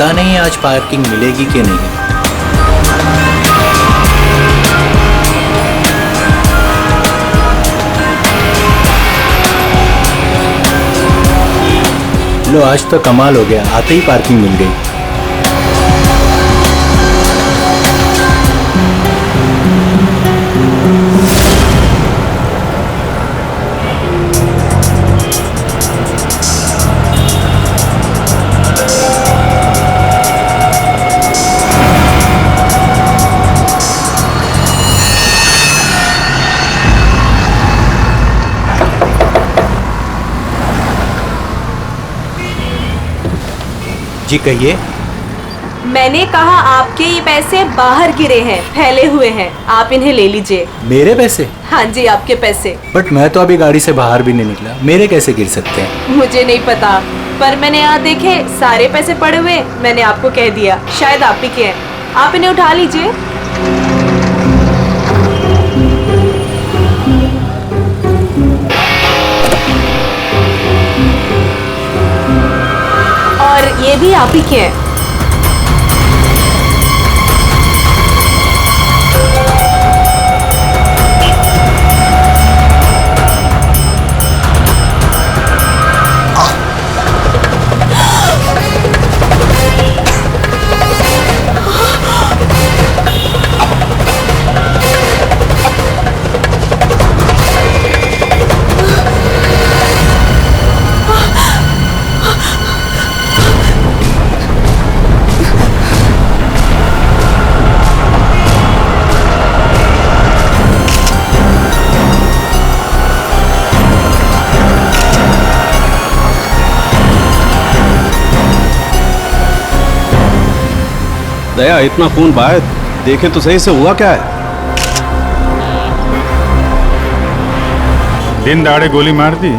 पता नहीं आज पार्किंग मिलेगी कि नहीं। लो आज तो कमाल हो गया, आते ही पार्किंग मिल गई। जी कहिए। मैंने कहा आपके ये पैसे बाहर गिरे हैं, फैले हुए हैं, आप इन्हें ले लीजिए। मेरे पैसे? हाँ जी आपके पैसे। बट मैं तो अभी गाड़ी से बाहर भी नहीं निकला, मेरे कैसे गिर सकते हैं? मुझे नहीं पता, पर मैंने यहाँ देखे सारे पैसे पड़े हुए, मैंने आपको कह दिया, शायद आप ही के हैं, आप इन्हें उठा लीजिए। और ये भी आप ही के हैं। दया इतना खून बहाए, देखे तो सही से हुआ क्या है? दिन दहाड़े गोली मार दी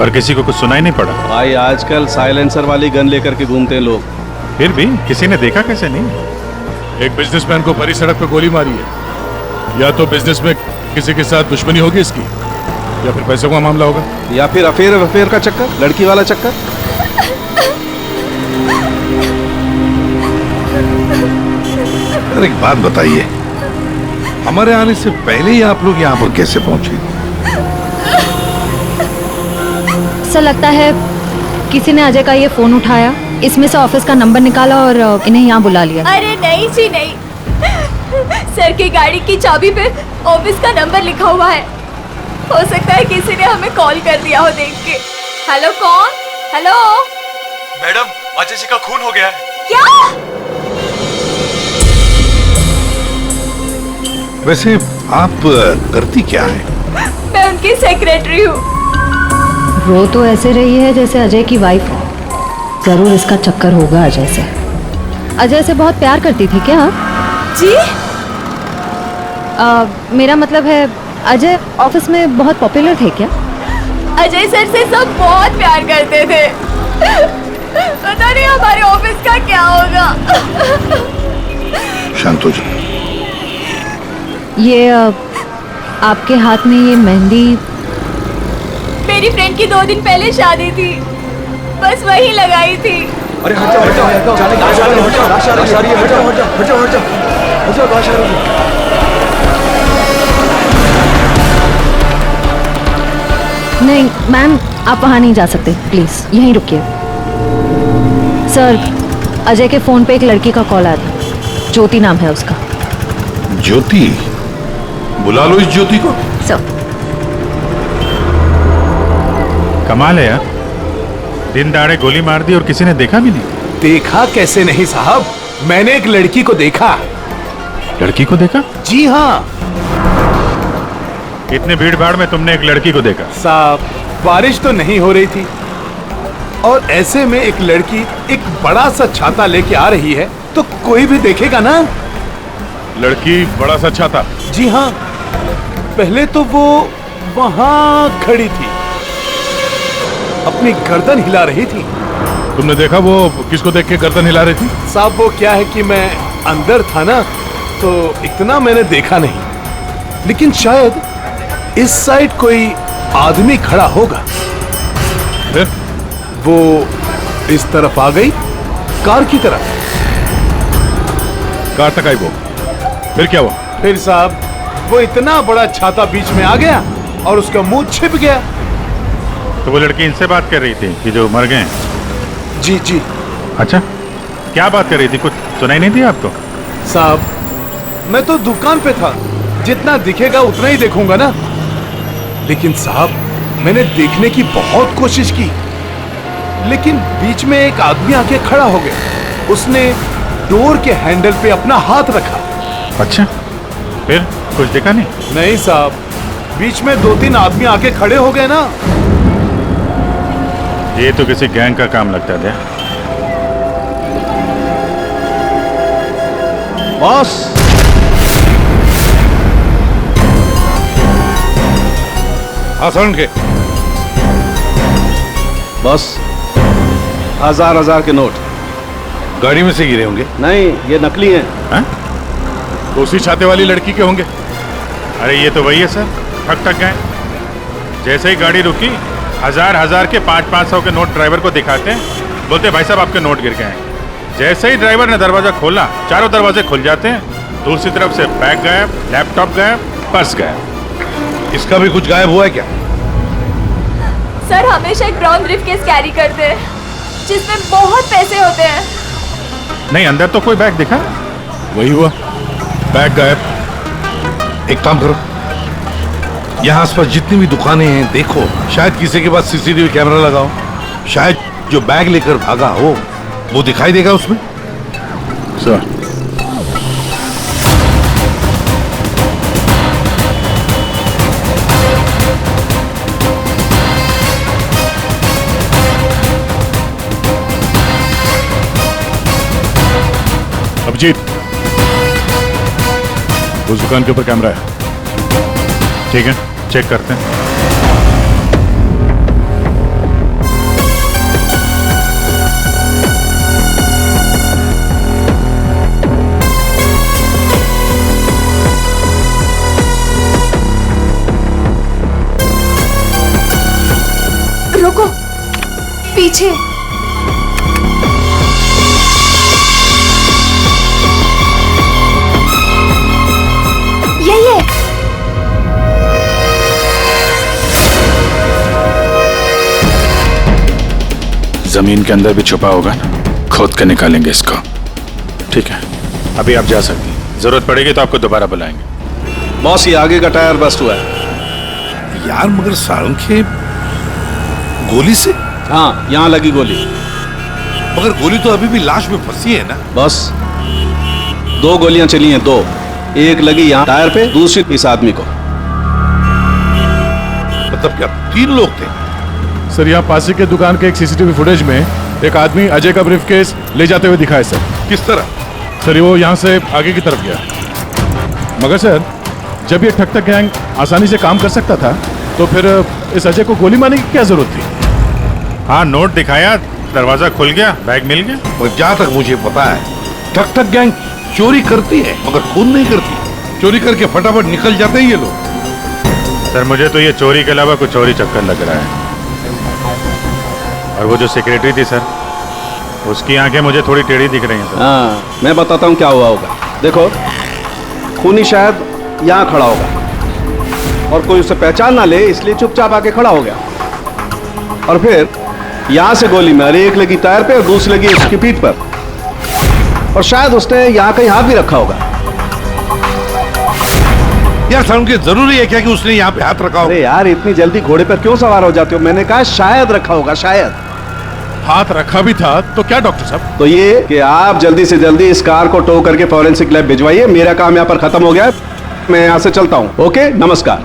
और किसी को कुछ सुनाई नहीं पड़ा। भाई आजकल साइलेंसर वाली गन लेकर के घूमते हैं लोग। फिर भी किसी ने देखा कैसे नहीं? एक बिजनेसमैन को भरी सड़क पे गोली मारी है। या तो बिजनेस में किसी के साथ दुश्मनी होगी इसकी, या फिर पैसों का मामला होगा, या फिर अफेयर का चक्कर, लड़की वाला चक्कर। एक बात बताइए, हमारे आने से पहले ही आप लोग यहाँ पर कैसे पहुंचे? ऐसा लगता है किसी ने अजय का ये फोन उठाया, इसमें से ऑफिस का नंबर निकाला और इन्हें यहाँ बुला लिया। अरे नहीं जी नहीं, सर की गाड़ी की चाबी पे ऑफिस का नंबर लिखा हुआ है। हो सकता है किसी ने हमें कॉल कर दिया हो देख के। हेलो कौन? हेलो मैडम, अजय जी का खून हो गया है। क्या? वैसे आप करती क्या है? मैं उनकी सेक्रेटरी हूँ। रो तो ऐसे रही है जैसे अजय की वाइफ हो। जरूर इसका चक्कर होगा अजय से। अजय से बहुत प्यार करती थी क्या आप? जी? मेरा मतलब है अजय ऑफिस में बहुत पॉपुलर थे क्या? अजय सर से सब बहुत प्यार करते थे। पता नहीं हमारे ऑफिस का क्या होगा। शांत हो जाओ। ये आपके हाथ में ये मेहंदी? मेरी फ्रेंड की 2 दिन पहले शादी थी, बस वही लगाई थी। अरे हट जाओ, नहीं मैम, आप वहाँ नहीं जा सकते, प्लीज यहीं रुकिए। सर, अजय के फोन पे एक लड़की का कॉल आया था, ज्योति नाम है उसका। ज्योति? बुला लो इस ज्योति को। सर। कमाल है यार, दिन दहाड़े गोली मार दी और किसी ने देखा भी नहीं। देखा कैसे नहीं साहब, मैंने एक लड़की को देखा। लड़की को देखा? जी हाँ। इतने भीड़ भाड़ में तुमने एक लड़की को देखा? साहब, बारिश तो नहीं हो रही थी और ऐसे में एक लड़की एक बड़ा सा छाता लेके आ रही है तो कोई भी देखेगा ना। लड़की बड़ा सा छाता? जी हाँ। पहले तो वो वहां खड़ी थी, अपनी गर्दन हिला रही थी। तुमने देखा वो किसको देख के गर्दन हिला रही थी? साहब वो क्या है कि मैं अंदर था ना, तो इतना मैंने देखा नहीं, लेकिन शायद इस साइड कोई आदमी खड़ा होगा। फिर? वो इस तरफ आ गई, कार की तरफ। कार तक आई वो, फिर क्या हुआ? फिर साहब वो इतना बड़ा छाता बीच में आ गया और उसका मुंह छिप गया। तो वो लड़की इनसे बात कर रही थी कि जो मर गए? जी जी अच्छा, क्या बात कर रही थी? कुछ सुनाई नहीं दी आपको? साहब मैं तो दुकान पे था, जितना दिखेगा उतना ही देखूंगा ना। लेकिन साहब मैंने देखने की बहुत कोशिश की, लेकिन बीच में एक आदमी आके खड़ा हो गया। उसने डोर के हैंडल पे अपना हाथ रखा। अच्छा, फिर कुछ दिखा नहीं? नहीं साहब, बीच में 2-3 आदमी आके खड़े हो गए ना। ये तो किसी गैंग का काम लगता है। बॉस, आसान के बॉस, 1000 के नोट। गाड़ी में से गिरे होंगे। नहीं, ये नकली हैं। हाँ? तो उसी छाते वाली लड़की के होंगे। अरे ये तो वही है सर, ठग ठग गए। जैसे ही गाड़ी रुकी, 1000 के 500 के नोट ड्राइवर को दिखाते हैं, बोलते भाई साहब आपके नोट गिर गए हैं। जैसे ही ड्राइवर ने दरवाजा खोला, चारों दरवाजे खुल जाते हैं। दूसरी तरफ से बैग गायब, लैपटॉप गायब, पर्स गायब। इसका भी कुछ गायब हुआ है क्या? सर हमेशा एक ब्राउन ब्रीफकेस कैरी करते हैं जिसमें बहुत पैसे होते हैं। नहीं, अंदर तो कोई बैग दिखा? वही हुआ, बैग गायब। एक काम करो, यहाँ आसपास जितनी भी दुकानें हैं देखो, शायद किसी के पास सीसीटीवी कैमरा लगाओ। शायद जो बैग लेकर भागा हो वो दिखाई देगा उसमें। सर, अभिजीत, उस दुकान के ऊपर कैमरा है। ठीक है, चेक करते हैं। रुको, पीछे। यही है। जमीन के अंदर भी छुपा होगा ना, खोद कर निकालेंगे इसको। ठीक है, अभी आप जा सकते हैं। जरूरत पड़ेगी तो आपको दोबारा बुलाएंगे। बॉस, ये आगे का टायर बस्ट हुआ है। यार मगर सारंग के गोली से? हाँ, यहाँ लगी गोली। मगर गोली तो अभी भी लाश में फंसी है ना। बस 2 गोलियां चली हैं, 2। एक लगी यहाँ टायर पे, दूसरी इस आदमी को। मतलब क्या 3 लोग थे? सर यहाँ पासी के दुकान के एक सीसीटीवी फुटेज में एक आदमी अजय का ब्रीफकेस ले जाते हुए दिखा है सर। किस तरह? सर वो यहाँ से आगे की तरफ गया। मगर सर जब ये ठग ठग गैंग आसानी से काम कर सकता था तो फिर इस अजय को गोली मारने की क्या जरूरत थी? हाँ, नोट दिखाया, दरवाजा खुल गया, बैग मिल गया। और जहाँ तक मुझे पता है, ठग ठग गैंग चोरी करती है मगर खून नहीं करती। चोरी करके फटाफट निकल जाते हैं ये लोग। सर मुझे तो ये चोरी के अलावा कुछ और ही चक्कर लग रहा है। और वो जो सेक्रेटरी थी सर, उसकी आंखें मुझे थोड़ी टेढ़ी दिख रही हैं सर। हाँ, मैं बताता हूँ क्या हुआ होगा। देखो, खूनी शायद यहाँ खड़ा होगा और कोई उसे पहचान ना ले, इसलिए चुपचाप आके खड़ा हो गया। और फिर यहाँ से गोली मारी, एक लगी टायर पे और दूसरी लगी उसकी पीठ पर। और शायद उसने यहाँ कहीं हाथ भी रखा होगा। यार सारंग के जरूरी है क्या कि उसने यहाँ पे हाथ रखा हो? अरे यार, इतनी जल्दी घोड़े पर क्यों सवार हो जाते हो? मैंने कहा शायद रखा होगा, शायद। हाथ रखा भी था तो क्या डॉक्टर साहब? तो ये कि आप जल्दी से जल्दी इस कार को टो करके फॉरेंसिक लैब भिजवाइए। मेरा काम यहाँ पर खत्म हो गया है, मैं यहाँ से चलता हूँ। ओके, नमस्कार।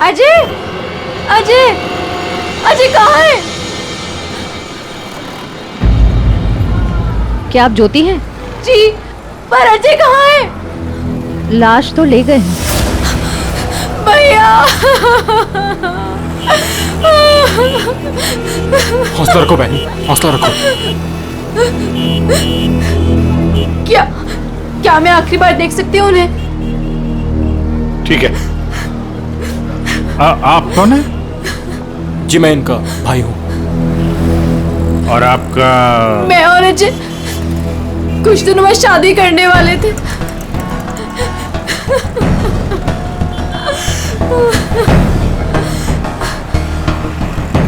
अजय, अजय, अजय कहाँ है? क्या आप ज्योति हैं? जी, पर अजय कहाँ है? लाश तो ले गए हैं। भैया, हौसला रखो बहन, हौसला रखो। क्या मैं आखिरी बार देख सकती हूँ उन्हें? ठीक है। आप कौन है? जी मैं इनका भाई हूँ। और आपका? मैं और अजय कुछ दिनों में शादी करने वाले थे।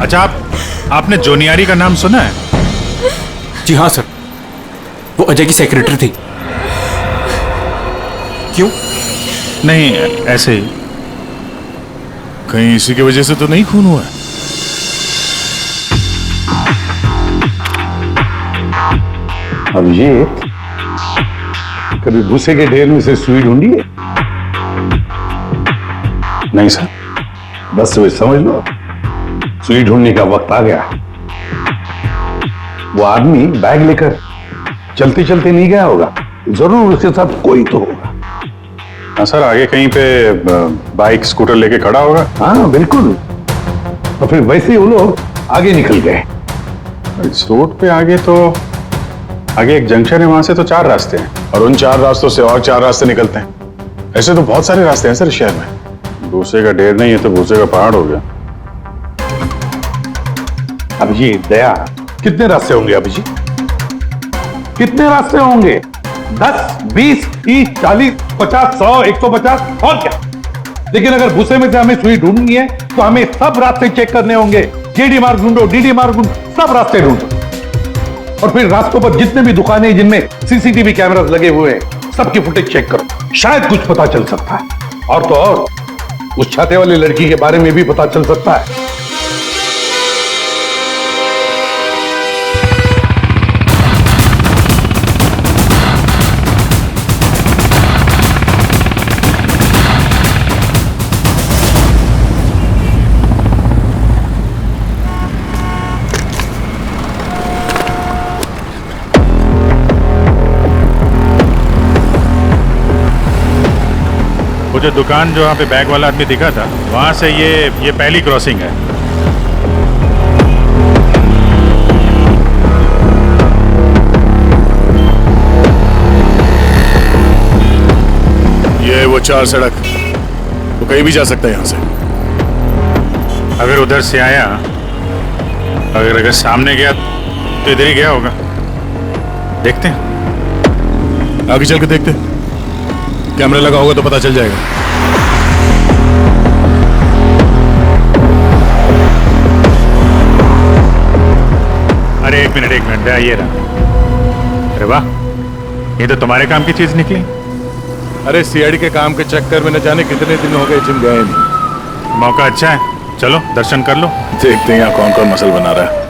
अच्छा, आपने जोनियारी का नाम सुना है? जी हाँ सर, वो अजय की सेक्रेटरी थी। क्यों? नहीं, ऐसे ही। कहीं इसी की वजह से तो नहीं खून हुआ है? अभिजीत, कभी भूसे के ढेर में से सुई ढूंढी है? नहीं सर, बस वे समझ लो, सुई ढूंढने का वक्त आ गया। वो आदमी बैग लेकर चलते चलते नहीं गया होगा, जरूर उसके साथ कोई तो होगा। हाँ सर, आगे कहीं पे बाइक स्कूटर लेके खड़ा होगा। हाँ बिल्कुल, और फिर वैसे ही वो लोग आगे निकल गए। इस रोड पे आगे एक जंक्शन है, वहां से तो 4 रास्ते हैं, और उन 4 रास्तों से और 4 रास्ते निकलते हैं। ऐसे तो बहुत सारे रास्ते हैं सर शहर में। भूसे का ढेर नहीं है तो भूसे का पहाड़ हो गया। अभिजीत, दया, कितने रास्ते होंगे अभिजीत? कितने रास्ते होंगे? 10, 20, 30, 40, 50, 100, 150 और क्या? लेकिन अगर भूसे में से हमें सुई ढूंढनी है तो हमें सब रास्ते चेक करने होंगे। जेडी मार्ग ढूंढो, डीडी मार्ग ढूंढो, सब रास्ते ढूंढो, और फिर रास्तों पर जितने भी दुकानें जिनमें सीसीटीवी कैमरास लगे हुए हैं, सबकी फुटेज चेक करो, शायद कुछ पता चल सकता है। और तो और उस छाते वाली लड़की के बारे में भी पता चल सकता है। वो जो दुकान जो वहाँ पे बैग वाला आदमी दिखा था, वहाँ से ये पहली क्रॉसिंग है। ये वो 4 सड़क, वो कहीं भी जा सकता है यहाँ से। अगर उधर से आया, अगर सामने गया तो इधर ही गया होगा। देखते हैं, आगे चल के देखते हैं। कैमरा लगा होगा तो पता चल जाएगा। अरे एक मिनट ये रहा। अरे वाह, ये तो तुम्हारे काम की चीज निकली। अरे सीआईडी के काम के चक्कर में न जाने कितने दिन हो गए जिम गए नहीं। मौका अच्छा है, चलो दर्शन कर लो। देखते हैं यहाँ कौन कौन मसल बना रहा है।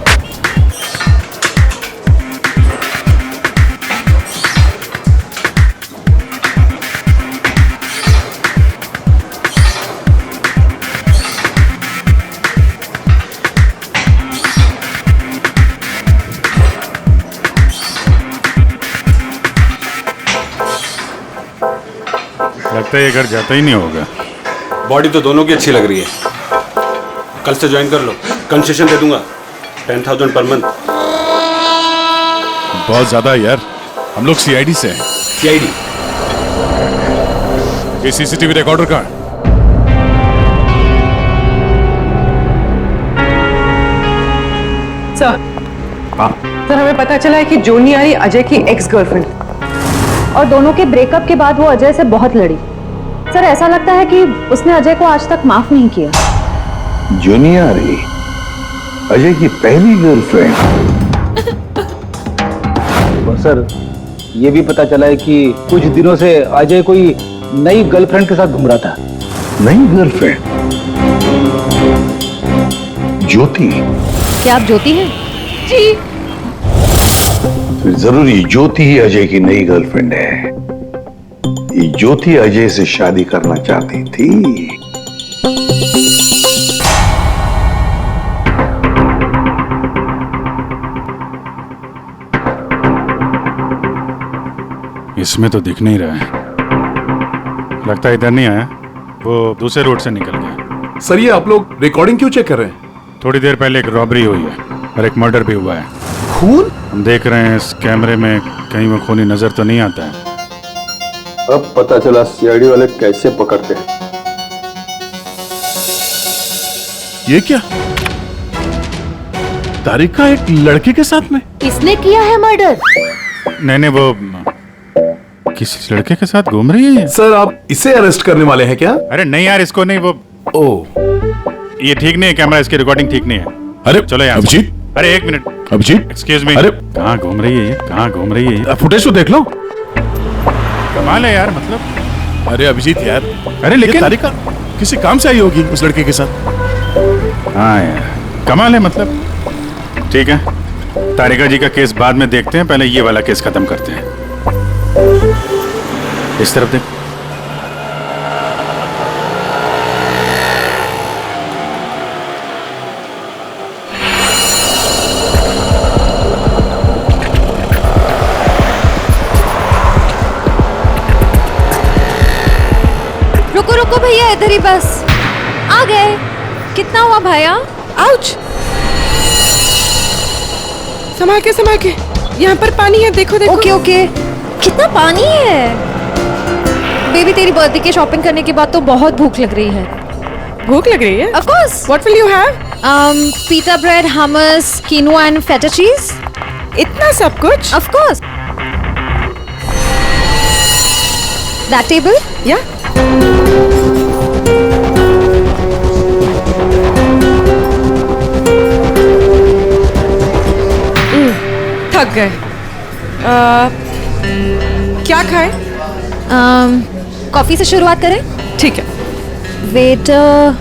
लगता है ये घर जाता ही नहीं होगा। बॉडी तो दोनों की अच्छी लग रही है। कल से ज्वाइन कर लो, कंसेशन दे दूंगा 10,000 पर मंथ। बहुत ज्यादा है यार, हम लोग सीआईडी से हैं। सीआईडी? ये सीसीटीवी रिकॉर्डर कहाँ है? सर, सर हमें पता चला है कि जोनियारी अजय की एक्स गर्लफ्रेंड, और दोनों के ब्रेकअप के बाद वो अजय से बहुत लड़ी। सर ऐसा लगता है कि उसने अजय को आज तक माफ नहीं किया। जोनियारी अजय की पहली गर्लफ्रेंड? और सर ये भी पता चला है कि कुछ दिनों से अजय कोई नई गर्लफ्रेंड के साथ घूम रहा था। नई गर्लफ्रेंड? ज्योति? क्या आप ज्योति हैं? जी। फिर जरूरी ज्योति ही अजय की नई गर्लफ्रेंड है। ये ज्योति अजय से शादी करना चाहती थी। इसमें तो दिख नहीं रहा है। लगता है इधर नहीं आया, वो दूसरे रोड से निकल गया। सर ये आप लोग रिकॉर्डिंग क्यों चेक कर रहे हैं? थोड़ी देर पहले एक रॉबरी हुई है और एक मर्डर भी हुआ है। खून? हम देख रहे हैं इस कैमरे में कहीं वो खूनी नजर तो नहीं आता है। अब पता चला सीआईडी वाले कैसे पकड़ते हैं। ये क्या? तारिका एक लड़के के साथ में? किसने किया है मर्डर? नहीं नहीं, वो किसी लड़के के साथ घूम रही है। सर आप इसे अरेस्ट करने वाले हैं क्या? अरे नहीं यार, इसको नहीं। वो ये ठीक नहीं है, कैमरा इसकी रिकॉर्डिंग ठीक नहीं है। अरे चलो यार। अभिजीत, अरे एक मिनट अभिजीत, एक्सक्यूज मी। अरे कहाँ घूम रही है ये? कहाँ घूम रही है ये? फुटेज तो देख लो। कमाल है यार, मतलब। अरे अभिजीत यार, अरे लेकिन तारिका किसी काम से आई होगी उस लड़के के साथ। हाँ यार, कमाल है मतलब। ठीक है, तारिका जी का केस बाद में देखते हैं, पहले ये वाला केस खत्म करते हैं। इस तरफ देख। रुको रुको भैया, इधर ही बस। आ गए। कितना हुआ भैया? आउच! संभाल के, यहाँ पर पानी है, देखो देखो। Okay okay. कितना पानी है? बेबी तेरी बर्थडे की शॉपिंग करने के बाद तो बहुत भूख लग रही है। भूख लग रही है? Of course. What will you have? Pita bread, hummus, quinoa and feta cheese. इतना सब कुछ? Of course. That table? Yeah. थक गए। क्या खाएं? कॉफी से शुरुआत करें? ठीक है। वेटर,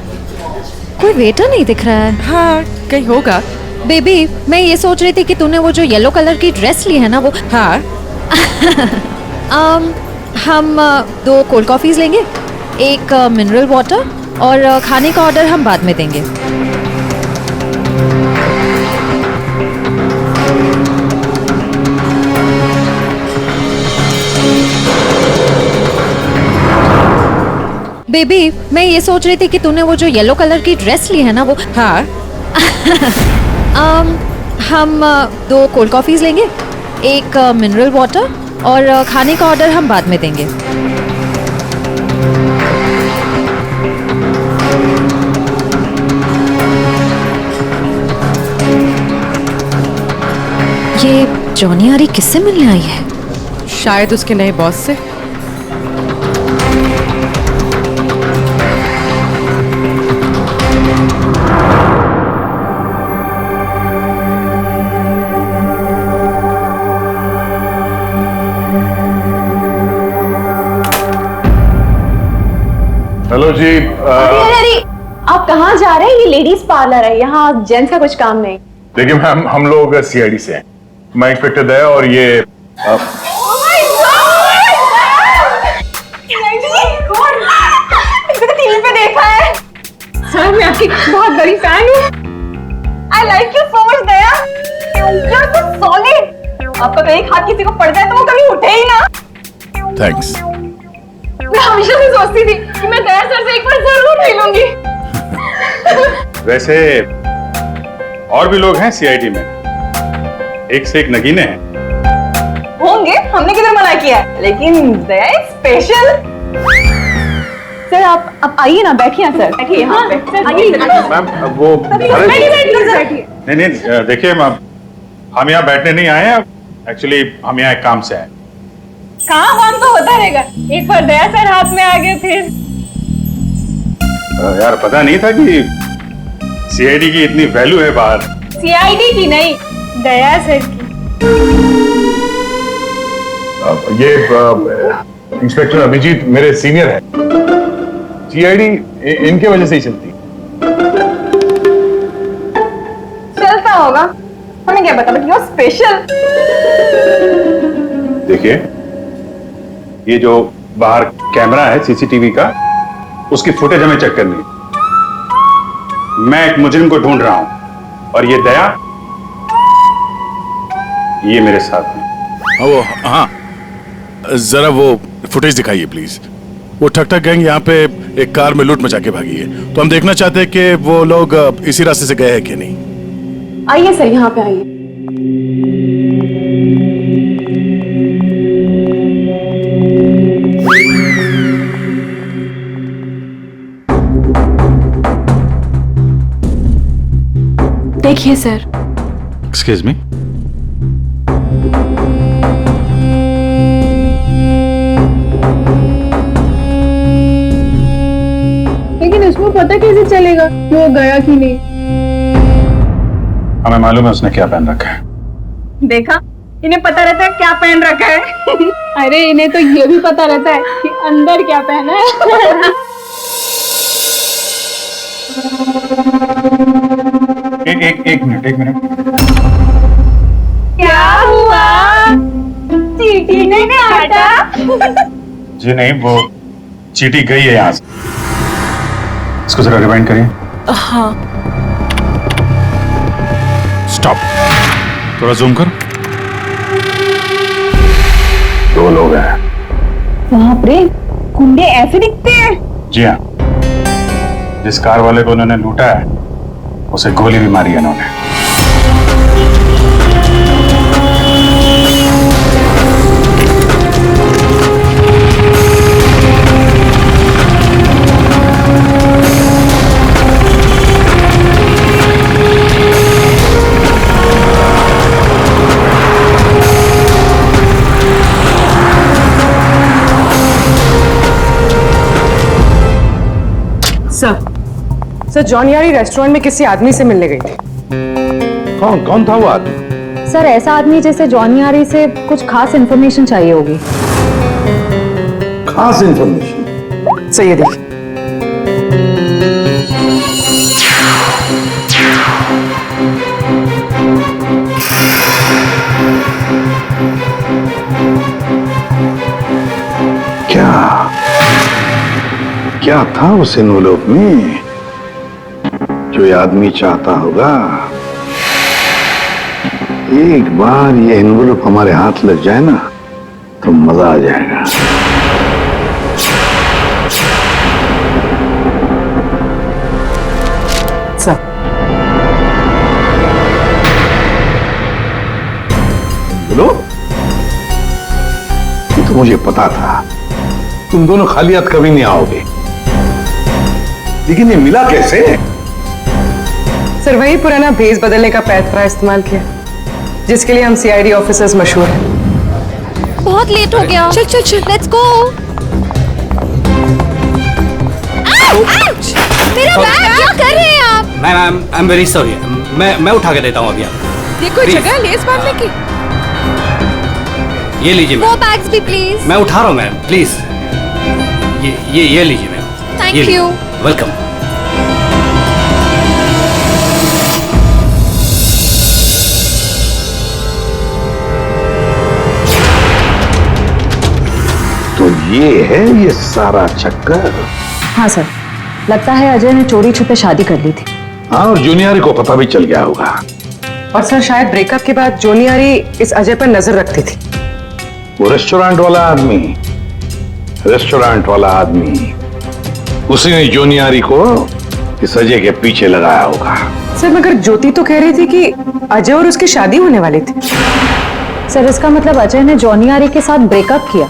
कोई वेटर नहीं दिख रहा है। हाँ, कहीं होगा। बेबी, मैं ये सोच रही थी कि तूने वो जो येलो कलर की ड्रेस ली है ना, वो। हाँ। हम 2 कोल्ड कॉफीज लेंगे, 1 मिनरल वाटर, और खाने का ऑर्डर हम बाद में देंगे। बेबी, मैं ये सोच रही थी कि तूने वो जो येलो कलर की ड्रेस ली है ना, वो। हाँ। हम 2 कोल्ड कॉफीज लेंगे, 1 मिनरल वाटर, और खाने का ऑर्डर हम बाद में देंगे। ये जॉनी आरी किससे मिलने आई है? शायद उसके नए बॉस से। हेलो जी। अरे आप कहाँ जा रहे हैं? ये लेडीज पार्लर है, यहाँ जेंट्स का कुछ काम नहीं। देखिए मैम, हम लोग सीआईडी से हैं। मैं इंस्पेक्टर दया और ये टीवी पे देखा है सर, मैं आपकी बहुत बड़ी फैन हूँ। I like you so much Daya, you are so solid. आपका तो एक हाथ किसी को पड़ जाए तो वो कभी उठे ही ना। थैंक्स। मैं हमेशा से सोचती थी कि मैं दया सर से एक बार जरूर मिलूंगी। वैसे और भी लोग हैं सीआईडी में, एक से एक नगीने हैं। होंगे, हमने किधर मना किया है, लेकिन दया स्पेशल। सर आप आइए ना, बैठिए ना सर, बैठिए यहाँ पे। मैम वो बैठिए। नहीं देखिए मैम, हम यहाँ बैठने नहीं आए हैं, एक्चुअली हम यहाँ एक काम से आए। काम तो होता रहेगा, एक बार दया सर हाथ में आ गए फिर। यार पता नहीं था कि सीआईडी की इतनी वैल्यू है बाहर। सीआईडी की नहीं, दया सर की। ये इंस्पेक्टर अभिजीत मेरे सीनियर है। सीआईडी इनके वजह से ही चलती। चलता होगा, हमें क्या पता, बट यू आर स्पेशल। देखिए, ये जो बाहर कैमरा है सीसीटीवी का, उसकी फुटेज हमें चेक करनी है। मैं एक मुजरिम को ढूंढ रहा हूं और ये दया ये मेरे साथ है। वो हाँ, जरा वो फुटेज दिखाइए प्लीज। वो ठक ठक गैंग यहाँ पे एक कार में लूट मचा के भागी है, तो हम देखना चाहते हैं कि वो लोग इसी रास्ते से गए हैं कि नहीं। आइए सर, यहाँ पे आइए। देखिए सर। एक्सक्यूज मी, पता कैसे चलेगा कि वो गया कि नहीं? हमें मालूम है उसने क्या पहन रखा है। देखा, इन्हें पता रहता है क्या पहन रखा है। अरे इन्हें तो ये भी पता रहता है कि अंदर क्या पहना है। एक मिनट। क्या हुआ? चीटी ने काटा? जी नहीं, वो चीटी गई है यहाँ से। इसको जरा रिवाइंड करिए। हाँ। स्टॉप, थोड़ा जूम कर। 2 लोग हैं। बाप रे, गुंडे ऐसे दिखते हैं? जी हाँ, जिस कार वाले को उन्होंने लूटा है उसे गोली भी मारी है उन्होंने। सर जॉन यारी रेस्टोरेंट में किसी आदमी से मिलने गई थी। कौन था वो आदमी? सर ऐसा आदमी जैसे जॉन यारी से कुछ खास इन्फॉर्मेशन चाहिए होगी। खास इन्फॉर्मेशन? सही है, देखिए। क्या था उस एनवलप में जो ये आदमी चाहता होगा? एक बार ये एनवलप हमारे हाथ लग जाए ना तो मजा आ जाएगा। सर बोलो, ये तो मुझे पता था तुम दोनों खाली हाथ कभी नहीं आओगे, लेकिन ये मिला कैसे? सर वही पुराना भेस बदलने का पैतरा इस्तेमाल किया जिसके लिए हम सीआईडी ऑफिसर्स मशहूर हैं। बहुत लेट हो गया। चल चल चल, लेट्स गो। मेरा बैग क्या कर रहे हैं आप? Ma'am I am very sorry, मैं उठा के देता हूँ अभी आपको। ये कोई जगह है लेस बांधने की? ये लीजिए वो मैम। बैग्स भी प्लीज। मैं उठा रहा हूँ मैम, प्लीज। ये लीजिए मैम। Thank you. वेलकम। तो ये है ये सारा चक्कर। हाँ सर, लगता है अजय ने चोरी छुपे शादी कर ली थी। हाँ, और जूनियर को पता भी चल गया होगा। और सर शायद ब्रेकअप के बाद जोनियारी इस अजय पर नजर रखती थी। वो रेस्टोरेंट वाला आदमी उसी ने जोनियारी को इस अजय के पीछे लगाया होगा। सर मगर ज्योति तो कह रही थी कि अजय और उसकी शादी होने वाली थी। सर इसका मतलब अजय ने जॉनियारी के साथ ब्रेकअप किया,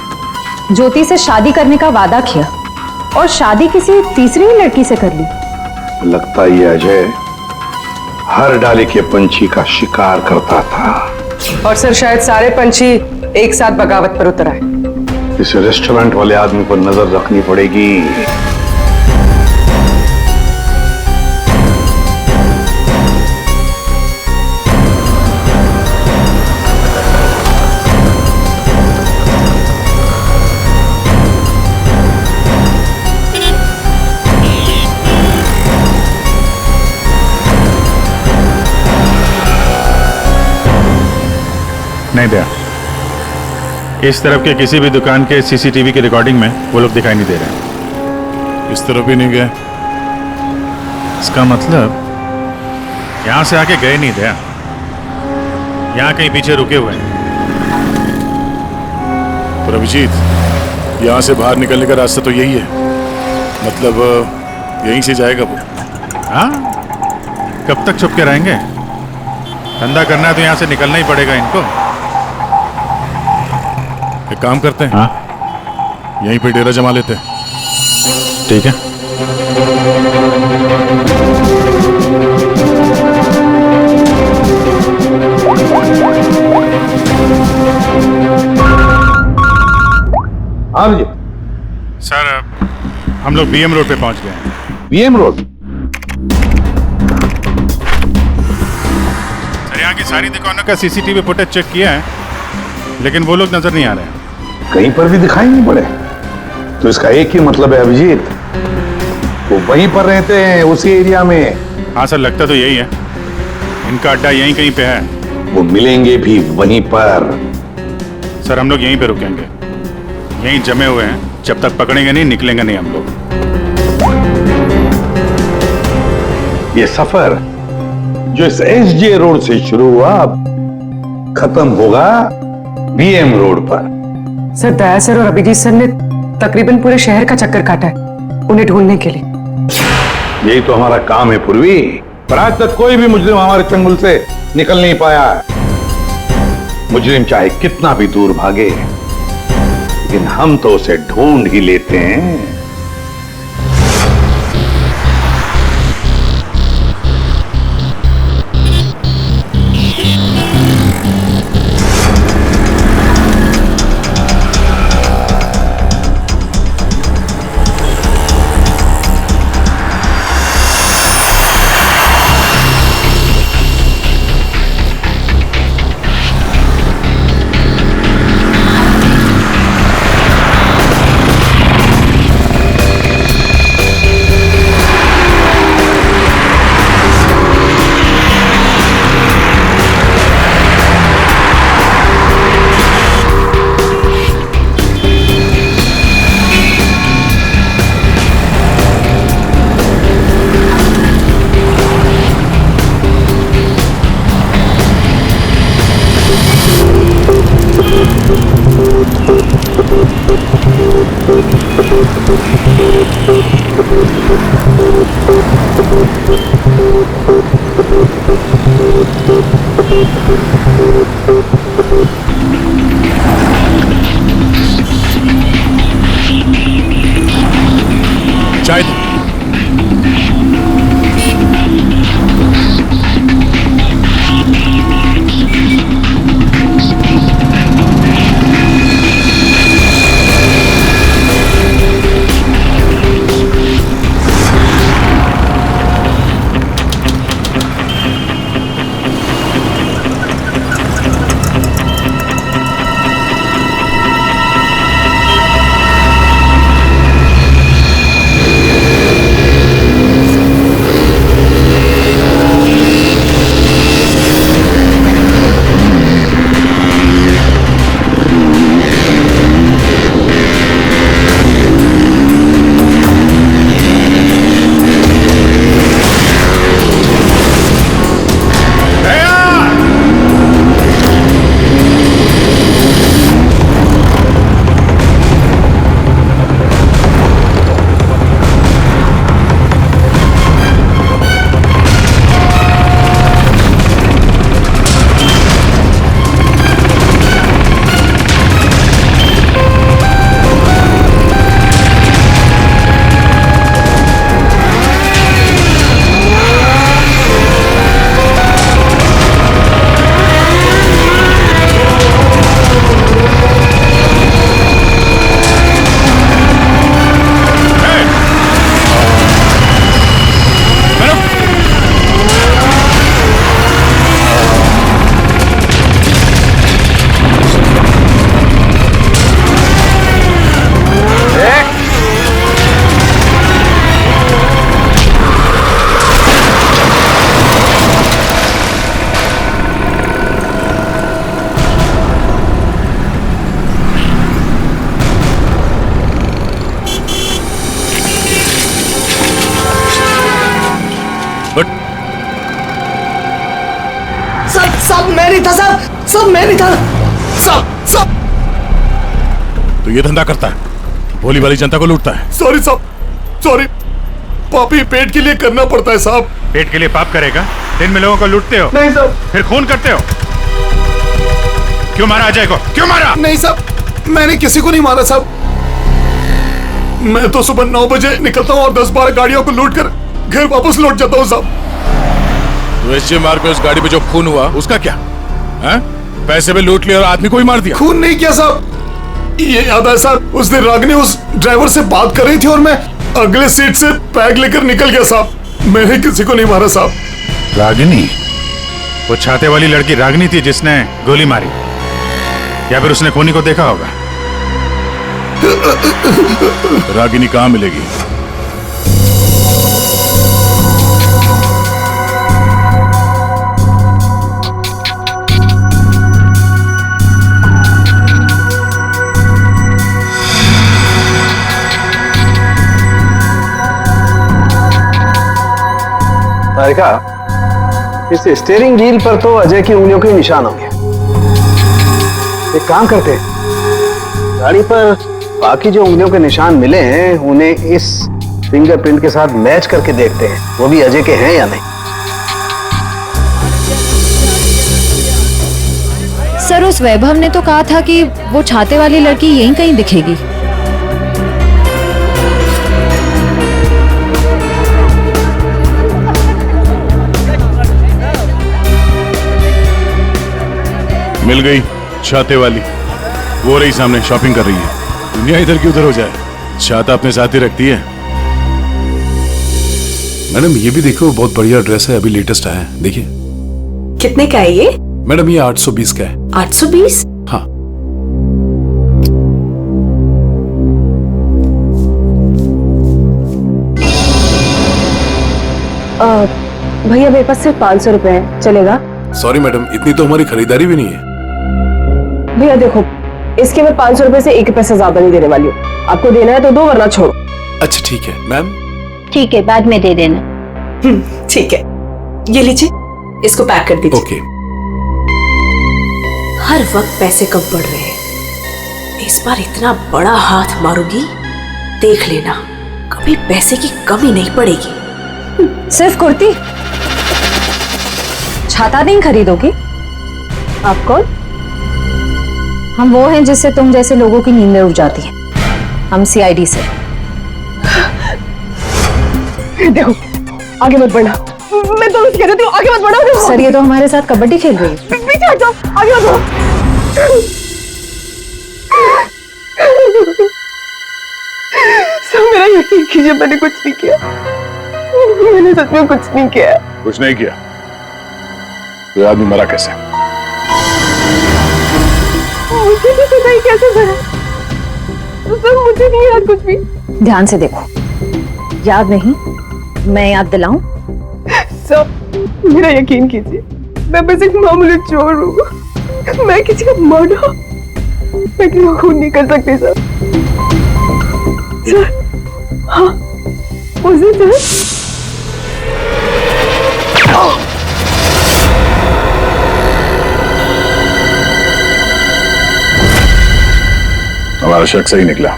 ज्योति से शादी करने का वादा किया और शादी किसी तीसरी ही लड़की से कर ली। लगता है ये अजय हर डाले के पंछी का शिकार करता था। और सर शायद सारे पंछी एक साथ बगावत पर उतर आए। इस रेस्टोरेंट वाले आदमी पर नजर रखनी पड़ेगी। नहीं दया, इस तरफ के किसी भी दुकान के सीसीटीवी की रिकॉर्डिंग में वो लोग दिखाई नहीं दे रहे। इस तरफ भी नहीं गए। इसका मतलब यहां से आके गए नहीं दया, यहां कहीं पीछे रुके हुए हैं। पर अभिजीत, यहाँ से बाहर निकलने का रास्ता तो यही है, मतलब यहीं से जाएगा वो। हाँ, कब तक छुप के रहेंगे? धंधा करना है तो यहां से निकलना ही पड़ेगा इनको। एक काम करते हैं, हाँ, यहीं पे डेरा जमा लेते हैं। ठीक है। हाँ जी सर, हम लोग बीएम रोड पे पहुंच गए हैं। VM road. सर यहाँ की सारी दुकानों का सीसीटीवी फुटेज चेक किया है, लेकिन वो लोग नजर नहीं आ रहे हैं। कहीं पर भी दिखाई नहीं पड़े। तो इसका एक ही मतलब है अभिजीत, वो वहीं पर रहते हैं, उसी एरिया में। हाँ सर, लगता तो यही है। इनका अड्डा यहीं कहीं पे है। वो मिलेंगे भी वहीं पर। सर हम लोग यहीं पे रुकेंगे, यहीं जमे हुए हैं। जब तक पकड़ेंगे नहीं, निकलेंगे नहीं हम लोग। ये सफर जो इस एसजे रोड से शुरू हुआ, अब खत्म होगा वीएम रोड पर। सर, दया सर और अभिजीत सर ने तकरीबन पूरे शहर का चक्कर काटा है उन्हें ढूंढने के लिए। यही तो हमारा काम है पूर्वी, पर आज तक कोई भी मुजरिम हमारे चंगुल से निकल नहीं पाया। मुजरिम चाहे कितना भी दूर भागे, लेकिन हम तो उसे ढूंढ ही लेते हैं। चाय सब मैं नहीं था साहब, सब मैं नहीं था सब। तो ये धंधा करता है, भोली वाली जनता को लूटता है। सॉरी साहब, सॉरी। पापी पेट के लिए करना पड़ता है साहब। पेट के लिए पाप करेगा? दिन में लोगों को लूटते हो? नहीं साहब। फिर खून करते हो? क्यों मारा अजय को? क्यों मारा? नहीं साहब, मैंने किसी को नहीं मारा साहब। मैं तो सुबह 9 बजे निकलता हूँ और 10-12 गाड़ियों को लूट कर घर वापस लौट जाता हूँ साहब। तो एसजे मार्ग पे उस गाड़ी पे जो खून हुआ उसका क्या है? पैसे में लूट लिया और आदमी को ही मार दिया। खून नहीं किया साहब, ये याद है साहब, उस दिन रागिनी उस ड्राइवर से बात कर रही थी और मैं अगले सीट से बैग लेकर निकल गया साहब। मैंने किसी को नहीं मारा साहब। रागिनी? वो छाते वाली लड़की रागिनी थी जिसने गोली मारी, या फिर उसने खूनी को देखा होगा? रागिनी कहाँ मिलेगी? तारिका, इस स्टीयरिंग व्हील पर तो अजय की उंगलियों के निशान होंगे। एक काम करते हैं, गाड़ी पर बाकी जो उंगलियों के निशान मिले हैं उन्हें इस फिंगरप्रिंट के साथ मैच करके देखते हैं, वो भी अजय के हैं या नहीं। सर, उस वैभव ने तो कहा था कि वो छाते वाली लड़की यहीं कहीं दिखेगी। मिल गई छाते वाली, वो रही सामने, शॉपिंग कर रही है। दुनिया इधर की उधर हो जाए, छाता अपने साथ ही रखती है। मैडम ये भी देखो, बहुत बढ़िया ड्रेस है, अभी लेटेस्ट आया है, देखिए। कितने का है ये? मैडम ये 820 का है। 820? हाँ। भैया मेरे पास सिर्फ 500 रुपए है, चलेगा? सॉरी मैडम, इतनी तो हमारी खरीदारी भी नहीं है। भैया देखो, इसके मैं 500 रुपए से 1 पैसा ज्यादा नहीं देने वाली हूँ। आपको देना है तो दो, वरना छोड़ो। अच्छा ठीक है मैम। ठीक है, बाद में दे देना। ठीक है, ये लीजिए, इसको पैक कर दीजिए। ओके। हर वक्त पैसे कम पड़ रहे हैं, इस बार इतना बड़ा हाथ मारूंगी, देख लेना, कभी पैसे की कमी नहीं पड़ेगी। सिर्फ कुर्ती? छाता नहीं खरीदोगी? आप कौन? हम वो हैं जिससे तुम जैसे लोगों की नींदें उड़ जाती हैं। हम CID से। देखो, आगे मत बढ़ना, मैं तो कह रही हूँ, आगे मत बढ़ो। सर, ये तो हमारे साथ कबड्डी खेल रही है। पीछे हट जाओ, आगे मत बढ़ो। सर मेरा यकीन कीजिए, मैंने कुछ नहीं किया, मैंने सच में कुछ नहीं किया। कुछ नहीं किया? तो आदमी मरा कैसे? मुझे भी पता ही कैसे मरा। सर मुझे नहीं याद कुछ भी। ध्यान से देखो, याद नहीं? मैं याद दिलाऊं? सर मेरा यकीन कीजिए, मैं बस एक मामूली चोर हूँ, मैं किसी का मर्डर, मैं किसी को खून नहीं कर सकती सर। सर हाँ, उस दिन सर हमारा शक सही निकला।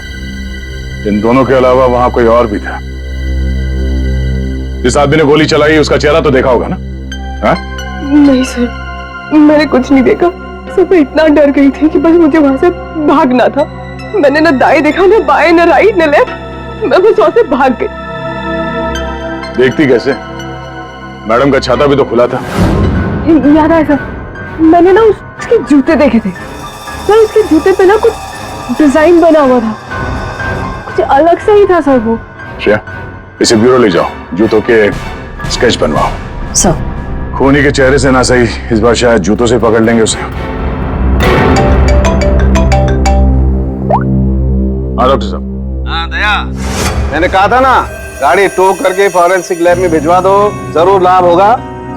इन दोनों के अलावा वहां कोई और भी था। जिस आदमी ने गोली चलाई उसका चेहरा तो देखा होगा ना? हा? नहीं सर, मैंने कुछ नहीं देखा सर। मैं इतना डर गई थी कि बस मुझे वहां से भागना था। मैंने न दाएं देखा, न बाएं, न राइट, न लेफ्ट, मैं बस वहां से भाग गई। देखती कैसे? मैडम का छाता भी तो खुला था। याद आया सर, मैंने ना उसके जूते देखे थे सर। उसके जूते पे ना कुछ डिजाइन बना हुआ था, कुछ अलग से ही था सर वो। श्रेया, इसे ब्यूरो ले जाओ, जूतों के स्केच बनवाओ। सर खूनी के चेहरे से ना सही, इस बार शायद जूतों से पकड़ लेंगे उसे। हाँ डॉक्टर साहब। हाँ दया, मैंने कहा था ना, गाड़ी टो करके फॉरेंसिक लैब में भिजवा दो, जरूर लाभ होगा।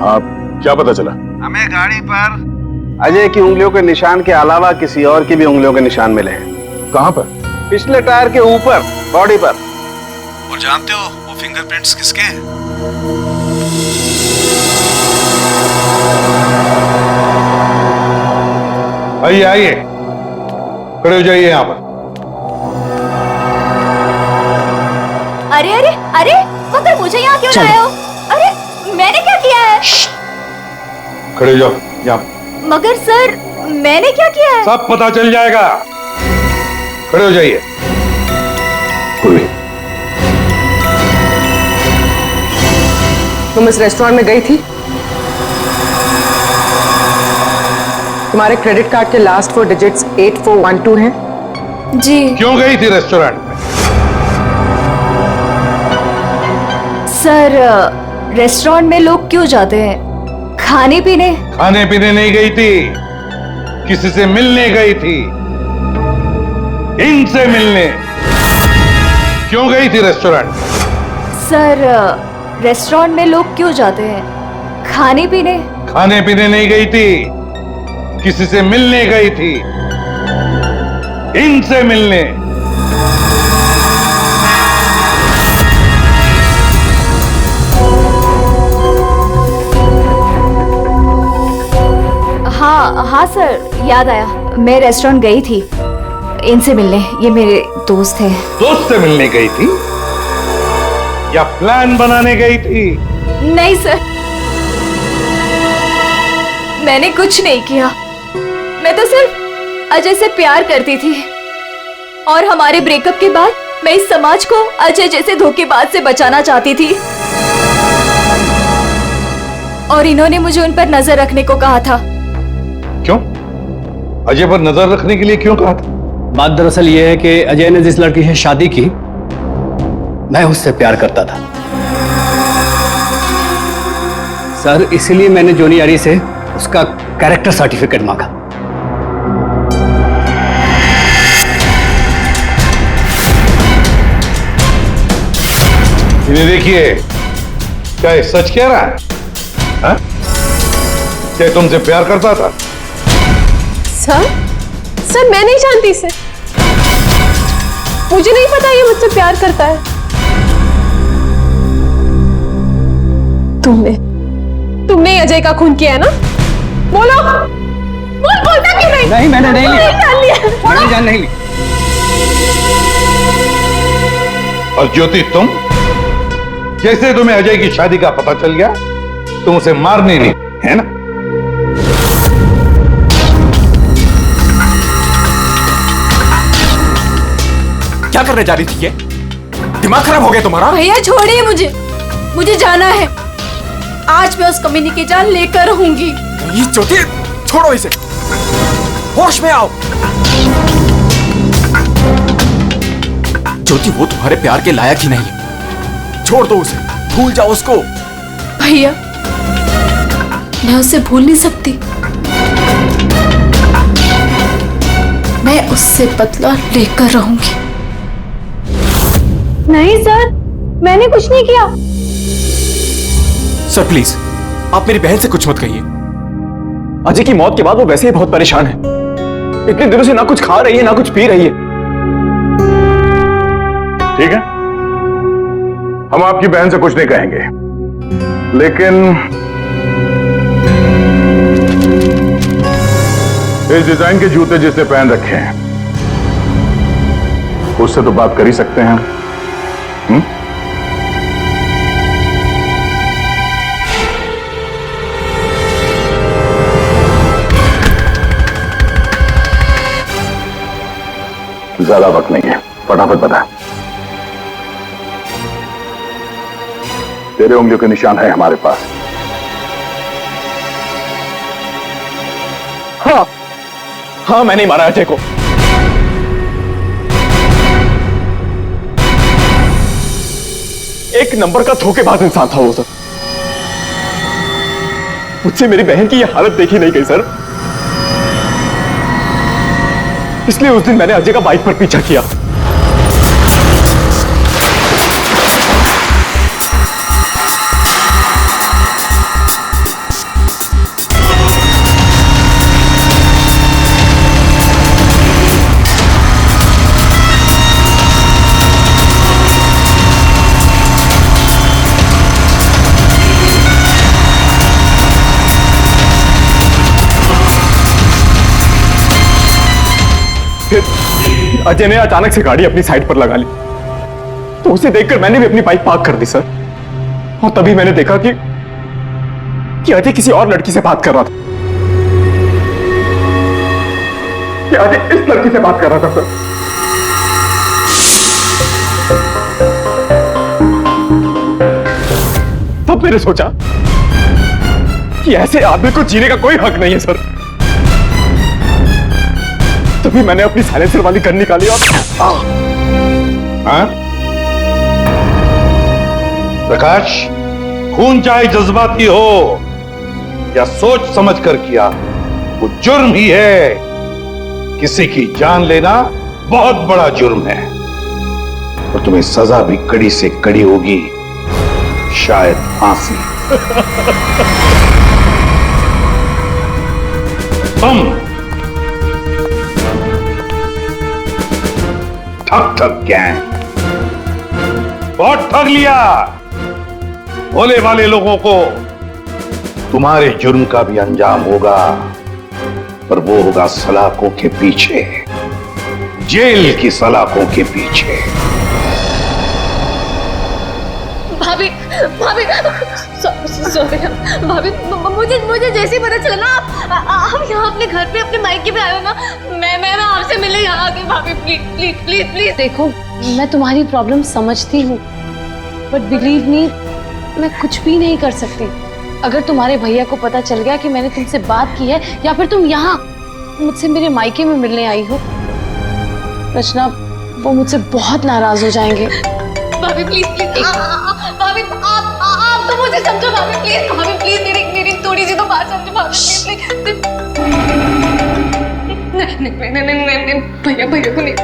आप क्या पता चला? हमें गाड़ी पर अजय की उंगलियों के निशान के अलावा किसी और की भी उंगलियों के निशान मिले हैं। कहाँ पर? पिछले टायर के ऊपर, बॉडी पर। और जानते हो वो फिंगरप्रिंट्स किसके हैं? आइए आइए, खड़े हो जाइए यहाँ पर। अरे अरे अरे, मगर मुझे यहाँ क्यों लाए हो? अरे मैंने क्या किया है? खड़े हो जाओ यहाँ। मगर सर, मैंने क्या किया है? सब पता चल जाएगा, खड़े हो जाइए। तुम इस रेस्टोरेंट में गई थी? तुम्हारे क्रेडिट कार्ड के लास्ट 4 डिजिट्स 8412 हैं? जी। क्यों गई थी रेस्टोरेंट में? सर रेस्टोरेंट में लोग क्यों जाते हैं? खाने पीने? खाने पीने नहीं गई थी, किसी से मिलने गई थी। इनसे मिलने। क्यों गई थी रेस्टोरेंट? सर रेस्टोरेंट में लोग क्यों जाते हैं? खाने पीने? खाने पीने नहीं गई थी, किसी से मिलने गई थी। इनसे मिलने। हाँ हाँ सर, याद आया, मैं रेस्टोरेंट गई थी इनसे मिलने। ये मेरे दोस्त हैं। दोस्त से मिलने गई थी या प्लान बनाने गई थी? नहीं सर, मैंने कुछ नहीं किया। मैं तो सिर्फ अजय से प्यार करती थी और हमारे ब्रेकअप के बाद मैं इस समाज को अजय जैसे धोखेबाज से बचाना चाहती थी और इन्होंने मुझे उन पर नजर रखने को कहा था। क्यों? अजय पर नजर रखने के लिए क्यों कहा था? बात दरअसल ये है कि अजय ने जिस लड़की से शादी की, मैं उससे प्यार करता था सर, इसीलिए मैंने जोनी आरी से उसका कैरेक्टर सर्टिफिकेट मांगा। इन्हें देखिए, क्या ये सच कह रहा है? हा? क्या तुमसे प्यार करता था? सर मैं नहीं जानती इसे। मुझे नहीं पता ये मुझसे प्यार करता है। तुमने अजय का खून किया है ना? बोलो। बोलता क्यों नहीं? नहीं, मैंने नहीं लिया। जान लिया। मैंने जान नहीं ली। और ज्योति, तुम जैसे तुम्हें अजय की शादी का पता चल गया, तुम उसे मारने नहीं, है ना? क्या करने जा रही थी ये? दिमाग खराब हो गया तुम्हारा? भैया छोड़िए मुझे जाना है। आज मैं उस कमीनी की जान लेकर रहूंगी। ये ज्योति, छोड़ो इसे, होश में आओ। ज्योति, वो तुम्हारे प्यार के लायक ही नहीं है, छोड़ दो उसे, भूल जाओ उसको। भैया, मैं उसे भूल नहीं सकती। मैं उससे बदला लेकर रहूंगी। नहीं सर, मैंने कुछ नहीं किया। सर प्लीज, आप मेरी बहन से कुछ मत कहिए। अजय की मौत के बाद वो वैसे ही बहुत परेशान है। इतने दिनों से ना कुछ खा रही है ना कुछ पी रही है। ठीक है, हम आपकी बहन से कुछ नहीं कहेंगे, लेकिन इस डिजाइन के जूते जिसने पहन रखे हैं, उससे तो बात कर ही सकते हैं। ज्यादा वक्त नहीं है, फटाफट बता। तेरे उंगलियों के निशान है हमारे पास। हाँ, मैंने मारा अजय को। एक नंबर का धोखेबाज इंसान था वो सर। मुझसे मेरी बहन की यह हालत देखी नहीं गई सर, इसलिए उस दिन मैंने अजय का बाइक पर पीछा किया। फिर अजय ने अचानक से गाड़ी अपनी साइड पर लगा ली, तो उसे देखकर मैंने भी अपनी बाइक पार्क कर दी सर। और तभी मैंने देखा कि अजय किसी और लड़की से बात कर रहा था। कि अजय इस लड़की से बात कर रहा था सर। तब मैंने सोचा कि ऐसे आदमी को जीने का कोई हक नहीं है सर। तभी मैंने अपनी साइलेंसर वाली गन निकाली और प्रकाश, खून चाहे जज्बाती हो या सोच समझ कर किया, वो जुर्म ही है। किसी की जान लेना बहुत बड़ा जुर्म है और तुम्हें सजा भी कड़ी से कड़ी होगी, शायद फांसी। तुम ठग गैंग, बहुत ठग लिया। भोले वाले लोगों को तुम्हारे जुर्म का भी अंजाम होगा, पर वो होगा सलाखों के पीछे, जेल की सलाखों के पीछे। भाभी भाभी भाभी, मुझे जैसे ही पता चला ना आप यहाँ अपने घर पे अपने मायके पे आए हो ना, मैं आपसे मिलने यहाँ आ गई। भाभी प्लीज प्लीज प्लीज प्लीज। देखो, मैं तुम्हारी प्रॉब्लम समझती हूँ, बट बिलीव मी, मैं कुछ भी नहीं कर सकती। अगर तुम्हारे भैया को पता चल गया कि मैंने तुमसे बात की है, या फिर तुम यहाँ मुझसे मेरे मायके में मिलने आई हो, रचना, वो मुझसे बहुत नाराज हो जाएंगे। भाभी प्लीज प्लीज, भाभी आप तो मुझे समझो। भाभी प्लीज मेरी थोड़ी सी तो बात समझो। भाभी प्लीज। नहीं, भैया को नहीं।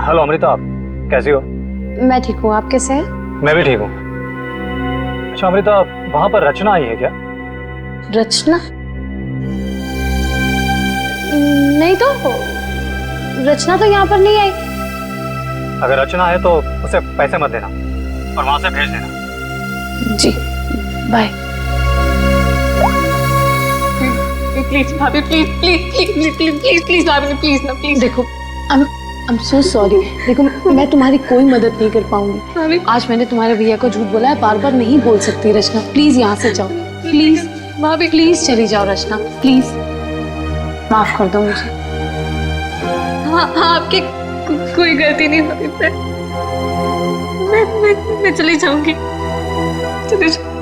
हेलो अमृता, आप कैसी हो? मैं ठीक हूँ, आप कैसे हैं? मैं भी ठीक हूँ। अच्छा अमृता, वहां पर रचना आई है क्या? रचना? नहीं तो, रचना तो यहाँ पर नहीं आई। अगर रचना है तो उसे पैसे मत देना और वहां से भेज देना। जी, बाय। प्लीज भाभी, please please please please please भाभी, प्लीज ना, प्लीज। देखो, आई एम सो सॉरी। देखो, मैं तुम्हारी कोई मदद नहीं कर पाऊंगी। आज मैंने तुम्हारे भैया को झूठ बोला है, बार बार नहीं बोल सकती। रचना प्लीज यहाँ से जाओ, प्लीज भाभी, प्लीज चली जाओ रचना, प्लीज माफ कर दो मुझे। हाँ, आपकी कोई गलती नहीं भाभी। मैं चली जाऊंगी, चली जाऊंगी।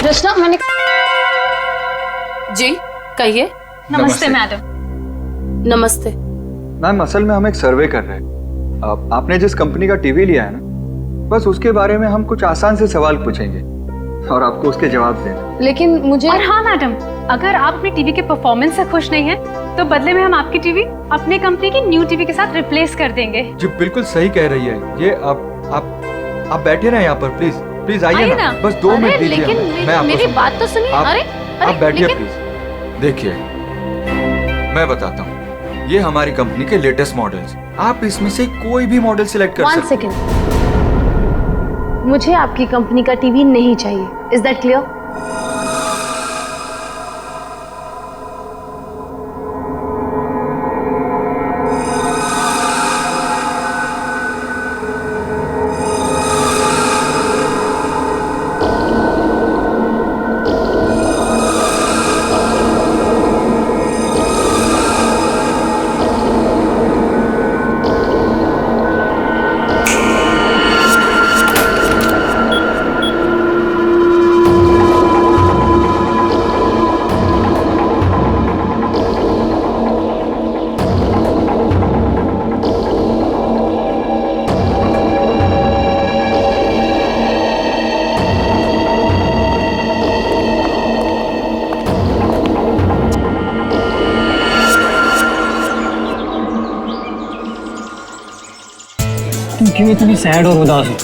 रचना, मैंने जी कहिए। नमस्ते मैडम। नमस्ते मैम, असल में हम एक सर्वे कर रहे हैं। आपने जिस कंपनी का टीवी लिया है ना, बस उसके बारे में हम कुछ आसान से सवाल पूछेंगे और आपको उसके जवाब देना। लेकिन मुझे। और हाँ मैडम, अगर आप अपनी टीवी के परफॉर्मेंस से खुश नहीं हैं, तो बदले में हम आपकी टीवी अपने कंपनी की न्यू टीवी के साथ रिप्लेस कर देंगे। जी बिल्कुल सही कह रही है ये। आप बैठे ना यहाँ पर, प्लीज प्लीज आइए ना, बस 2 मिनट दीजिए। लेकिन मेरी बात तो सुनिए। आप बैठिए प्लीज। देखिए, मैं बताता हूँ, ये हमारी कंपनी के लेटेस्ट मॉडल्स। आप इसमें से कोई भी मॉडल सिलेक्ट कर सकते हैं। 1 सेकेंड, मुझे आपकी कंपनी का टीवी नहीं चाहिए। Is that clear? तुम क्यों इतनी सैड और उदास हो?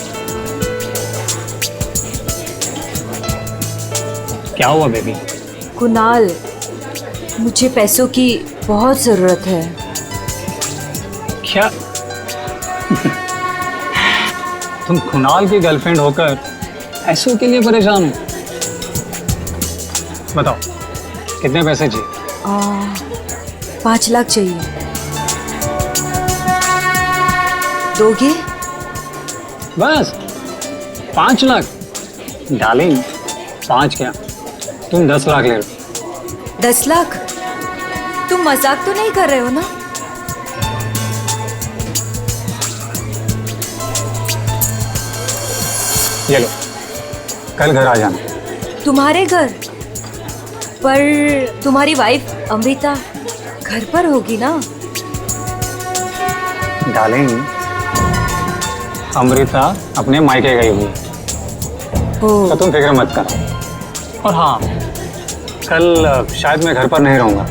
क्या हुआ बेबी? कुणाल, मुझे पैसों की बहुत जरूरत है। क्या? तुम कुणाल की गर्लफ्रेंड होकर पैसों के लिए परेशान हो? बताओ, कितने पैसे चाहिए? 5 लाख चाहिए। दोगे? बस 5 लाख? डार्लिंग, 5 क्या, तुम 10 लाख ले लो। 10 लाख? तुम मजाक तो नहीं कर रहे हो ना? ये लो, कल घर आ जाना। तुम्हारे घर? पर तुम्हारी वाइफ अमृता घर पर होगी ना? डार्लिंग, अमृता अपने मायके गई हुई है, तो तुम फिक्र मत करो। और हाँ, कल शायद मैं घर पर नहीं रहूँगा,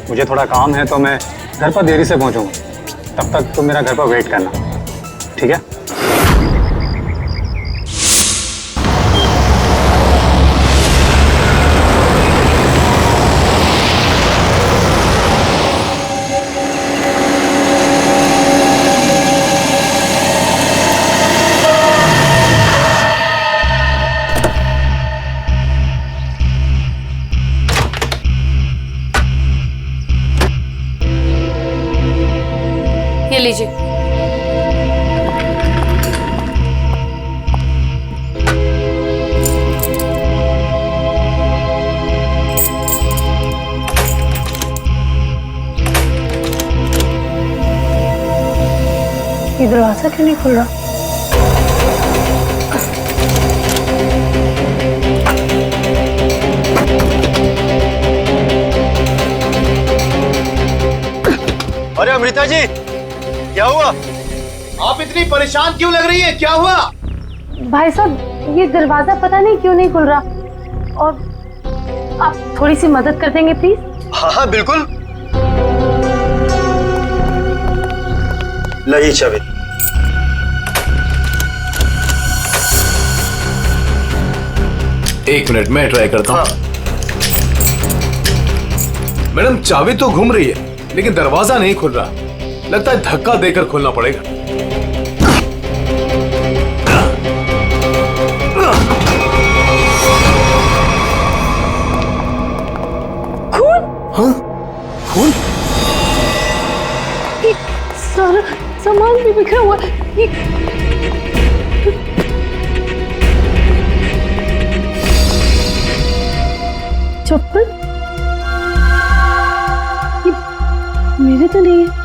मुझे थोड़ा काम है, तो मैं घर पर देरी से पहुँचूँगा। तब तक तुम मेरा घर पर वेट करना, ठीक है? ये लीजिए। ये दरवाजा क्यों नहीं खुल रहा? अरे अमृता जी, क्या हुआ? आप इतनी परेशान क्यों लग रही है? क्या हुआ? भाई साहब, ये दरवाजा पता नहीं क्यों नहीं खुल रहा, और आप थोड़ी सी मदद कर देंगे प्लीज? हाँ हाँ बिल्कुल। लाइए चाबी। एक मिनट, मैं ट्राई करता हूँ। मैडम, चाबी तो घूम रही है, लेकिन दरवाजा नहीं खुल रहा। लगता है धक्का देकर खोलना पड़ेगा। खून? हाँ, खून? ये सारा सामान भी बिखरा हुआ है। ये चप्पल? ये मेरे तो नहीं है।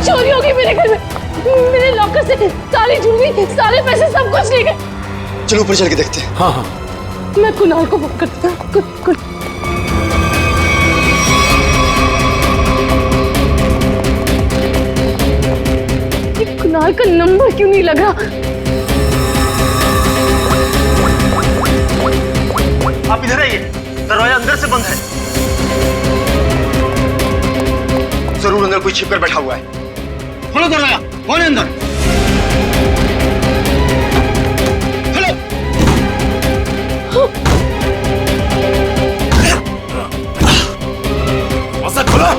चोरी हो गई मेरे घर में। मेरे लॉकर से सारी ज्वेलरी, सारे पैसे, सब कुछ ले गए। चलो ऊपर चल के देखते हैं। हाँ हाँ। मैं कुणाल को फोन करता हूँ। कुणाल का नंबर क्यों नहीं लगा? आप इधर आइए, दरवाजा अंदर से बंद है। जरूर अंदर कोई छिपकर बैठा हुआ है। खोलो दरवाजा, कौन है अंदर? खोलो। ऐसा खोला।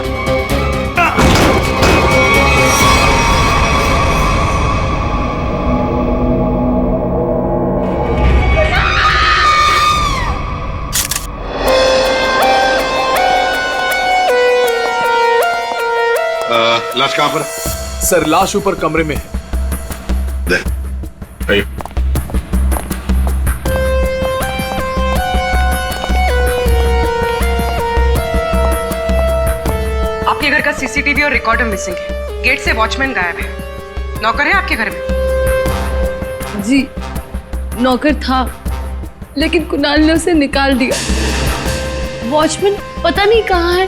लाश कहाँ पर? सर, लाश ऊपर कमरे में है। आपके घर का सीसीटीवी और रिकॉर्डर मिसिंग है। गेट से वॉचमैन गायब है। नौकर है आपके घर में? जी, नौकर था, लेकिन कुणाल ने उसे निकाल दिया। वॉचमैन पता नहीं कहाँ है,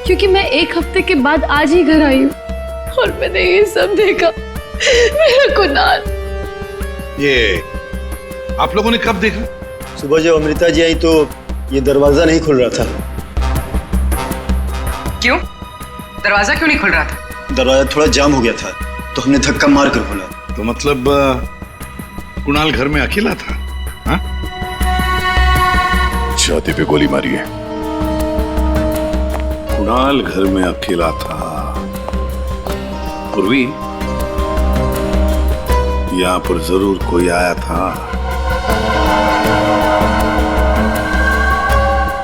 क्योंकि मैं 1 हफ्ते के बाद आज ही घर आई हूँ और मैंने ये सब देखा। मेरा कुणाल। ये आप लोगों ने कब देखा? सुबह जब अमृता जी आई तो ये दरवाजा नहीं खुल रहा था। क्यों? दरवाजा क्यों नहीं खुल रहा था? दरवाजा थोड़ा जाम हो गया था, तो हमने धक्का मार कर खोला। तो मतलब कुणाल घर में अकेला था? हाँ? छाती पे गोली मारी है। कुणाल घर में अकेला था। पूर्वी, यहाँ पर जरूर कोई आया था।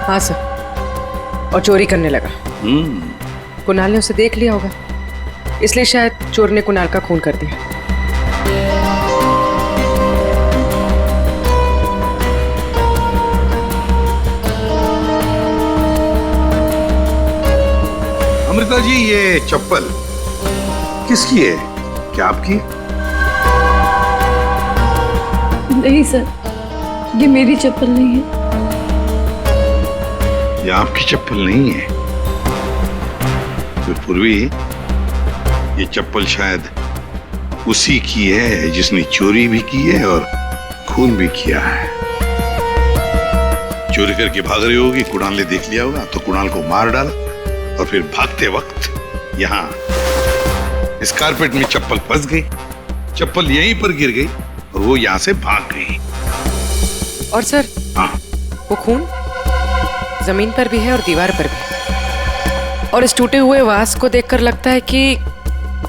हाँ सर, और चोरी करने लगा। कुणाल ने उसे देख लिया होगा, इसलिए शायद चोर ने कुणाल का खून कर दिया। अमृता जी, ये चप्पल किसकी है? क्या आपकी? नहीं सर, ये मेरी चप्पल नहीं है। ये आपकी चप्पल नहीं है? तो पूर्वी, ये चप्पल शायद उसी की है जिसने चोरी भी की है और खून भी किया है। चोरी करके भाग रही होगी, कुणाल ने देख लिया होगा तो कुणाल को मार डाला और फिर भागते वक्त यहाँ इस कारपेट में चप्पल फंस गई, चप्पल यहीं पर गिर गई और वो यहाँ से भाग गई। और सर, हाँ, वो खून जमीन पर भी है और दीवार पर भी, और इस टूटे हुए वास को देखकर लगता है कि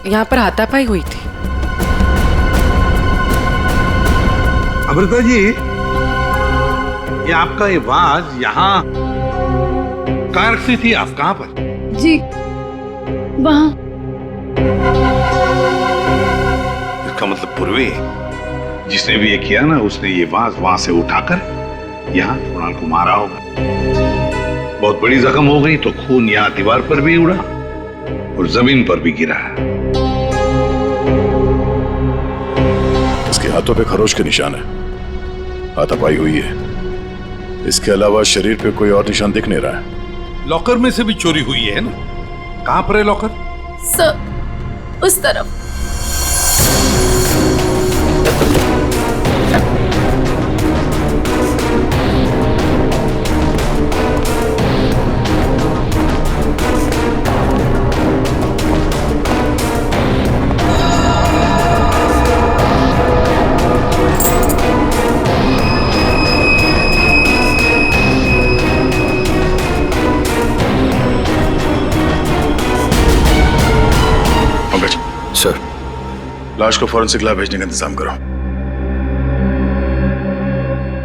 यहाँ पर हाथापाई हुई थी। अमृता जी, ये आपका ये वाज यहाँ कहाँ रखती थी आप? कहाँ पर? जी, वहाँ। इसका मतलब पूर्वी, जिसने भी ये किया ना, उसने ये वाज वहां से उठाकर यहाँ कुणाल को मारा होगा। बहुत बड़ी जख्म हो गई तो खून यहाँ दीवार पर भी उड़ा और जमीन पर भी गिरा। इसके हाथों पे खरोच के निशान है, हाथापाई हुई है। इसके अलावा शरीर पे कोई और निशान दिख नहीं रहा है। लॉकर में से भी चोरी हुई है ना? कहां पर है लॉकर? सर, उस तरफ। सर, लाश को फॉरेंसिक लैब भेजने का इंतजाम करो।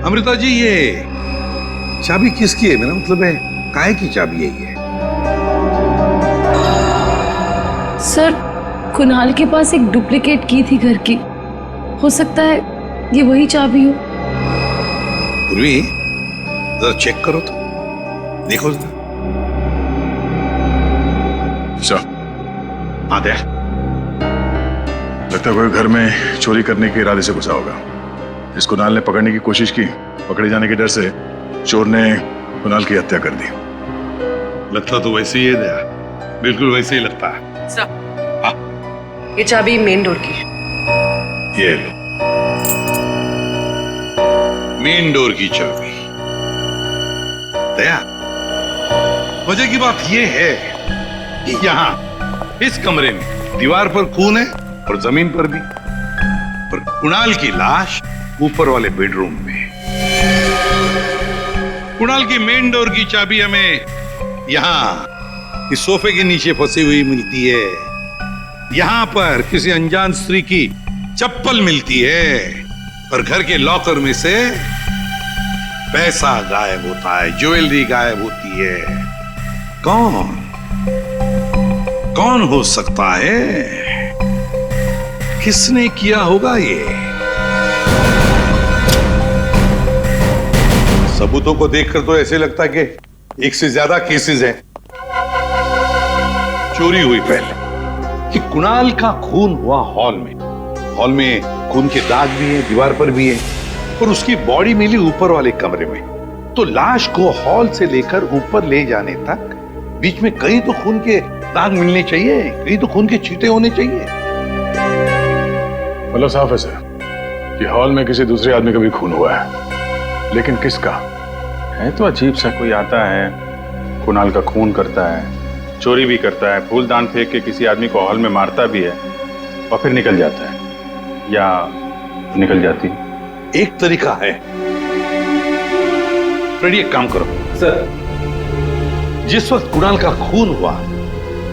अमृता जी, ये चाबी किसकी है? मेरा मतलब है काहे की चाबी है ये? सर, कुणाल के पास एक डुप्लीकेट की थी घर की, हो सकता है ये वही चाबी हो। पूर्वी, जरा चेक करो तो, देखो जरा। हाँ, देख। लगता है कोई घर में चोरी करने के इरादे से घुसा होगा। इस कुणाल ने पकड़ने की कोशिश की, पकड़े जाने के डर से चोर ने कुणाल की हत्या कर दी। लगता तो वैसे ही है दया, बिल्कुल वैसे ही लगता है। सर, ये चाबी मेन डोर की। ये लो, मेन डोर की चाबी। दया, वजह की बात ये है कि यहाँ इस कमरे में दीवार पर खून है और जमीन पर भी, और कुणाल की लाश ऊपर वाले बेडरूम में। कुणाल की मेन डोर की चाबी हमें यहाँ इस सोफे के नीचे फंसी हुई मिलती है। यहाँ पर किसी अनजान स्त्री की चप्पल मिलती है और घर के लॉकर में से पैसा गायब होता है, ज्वेलरी गायब होती है। कौन हो सकता है? किसने किया होगा ये? सबूतों को देखकर तो ऐसे लगता है कि एक से ज्यादा केसेस हैं। चोरी हुई पहले कि कुणाल का खून हुआ हॉल में। हॉल में खून के दाग भी हैं, दीवार पर भी है, और उसकी बॉडी मिली ऊपर वाले कमरे में। तो लाश को हॉल से लेकर ऊपर ले जाने तक बीच में कहीं तो खून के दाग मिलने चाहिए, कहीं तो खून के छींटे होने चाहिए। मतलब साफ है सर कि हॉल में किसी दूसरे आदमी का भी खून हुआ है, लेकिन किसका है तो अजीब सा। कोई आता है, कुणाल का खून करता है, चोरी भी करता है, फूलदान फेंक के किसी आदमी को हॉल में मारता भी है और फिर निकल जाता है या निकल जाती है। एक तरीका है, फ्रेडी एक काम करो सर, जिस वक्त कुणाल का खून हुआ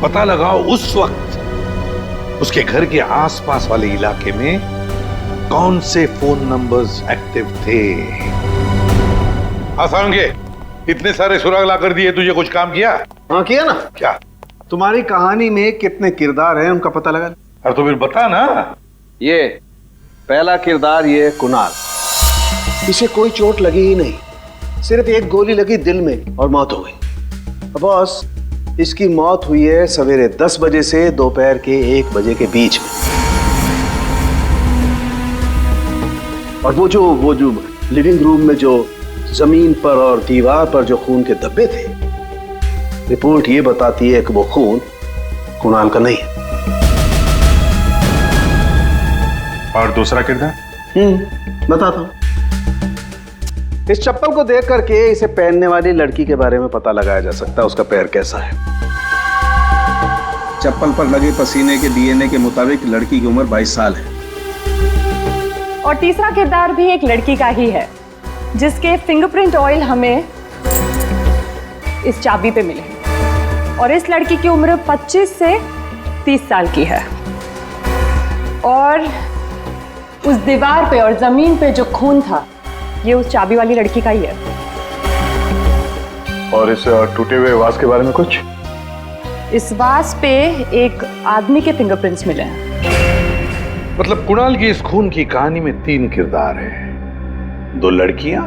पता लगाओ उस वक्त उसके घर के आसपास वाले इलाके में कौन से फोन नंबर्स एक्टिव थे। आसान के इतने सारे सुराग ला कर दिए, तुझे कुछ काम किया? हाँ किया ना। क्या? तुम्हारी कहानी में कितने किरदार हैं उनका पता लगा। अरे तो फिर बता ना। ये पहला किरदार, ये कुणाल। इसे कोई चोट लगी ही नहीं, सिर्फ एक गोली लगी दिल में और मौत हो गई। बॉस, इसकी मौत हुई है सवेरे 10 बजे से दोपहर के 1 बजे के बीच में। और वो जो लिविंग रूम में जो जमीन पर और दीवार पर जो खून के धब्बे थे, रिपोर्ट ये बताती है कि वो खून कुणाल का नहीं है। और दूसरा किरदार? बताता हूं। इस चप्पल को देख करके इसे पहनने वाली लड़की के बारे में पता लगाया जा सकता है, उसका पैर कैसा है। चप्पल पर लगे पसीने के डीएनए के मुताबिक लड़की की उम्र 22 साल है। और तीसरा किरदार भी एक लड़की का ही है, जिसके फिंगरप्रिंट ऑयल हमें इस चाबी पे मिले हैं। और इस लड़की की उम्र 25 से 30 साल की है। और उस दीवार पे और जमीन पे जो खून था, ये उस चाबी वाली लड़की का ही है। और इस टूटे हुए वास के बारे में कुछ? इस वास पे एक आदमी के फिंगरप्रिंट्स मिले हैं। मतलब कुणाल की इस खून की कहानी में 3 किरदार हैं, 2 लड़कियां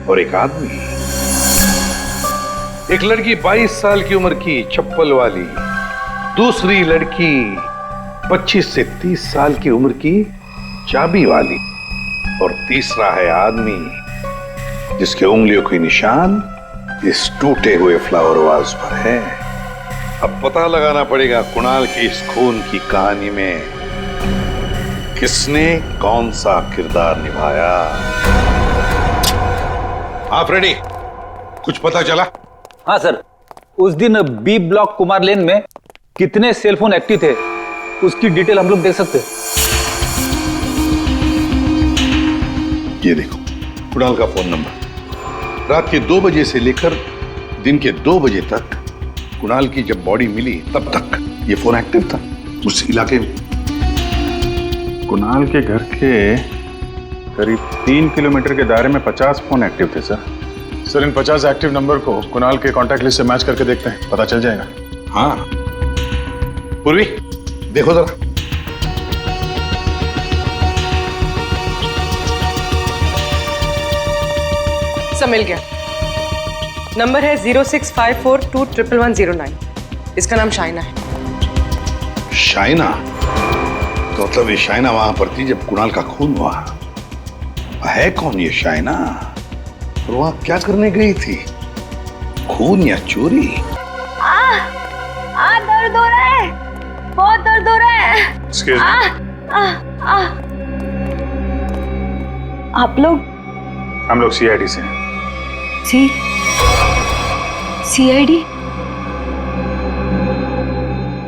और एक आदमी। एक लड़की 22 साल की उम्र की चप्पल वाली, दूसरी लड़की 25 से 30 साल की उम्र की चाबी वाली, और तीसरा है आदमी जिसके उंगलियों के निशान इस टूटे हुए फ्लावर वाज पर है। अब पता लगाना पड़ेगा कुणाल की इस खून की कहानी में किसने कौन सा किरदार निभाया। आप रेडी? कुछ पता चला? हाँ सर, उस दिन बी ब्लॉक कुमार लेन में कितने सेलफोन एक्टिव थे, उसकी डिटेल हम लोग देख सकते हैं। ये देखो कुणाल का फोन नंबर। रात के 2 बजे से लेकर दिन के 2 बजे तक कुणाल की जब बॉडी मिली तब तक ये फोन एक्टिव था उस इलाके में। कुणाल के घर के करीब 3 किलोमीटर के दायरे में 50 फोन एक्टिव थे सर। सर, इन 50 एक्टिव नंबर को कुणाल के कॉन्टैक्ट लिस्ट से मैच करके देखते हैं, पता चल जाएगा। हाँ पूर्वी, देखो जरा। सब मिल गया। नंबर है 0654211109। इसका नाम शाइना है। शाइना? तो मतलब ये शाइना वहां पर थी जब कुणाल का खून हुआ। है कौन ये शाइना और वहां क्या करने गई थी? खून या चोरी? दर्द हो रहा है, बहुत दर्द हो रहा है। आप लोग? हम लोग सीआईडी से हैं। सीआईडी?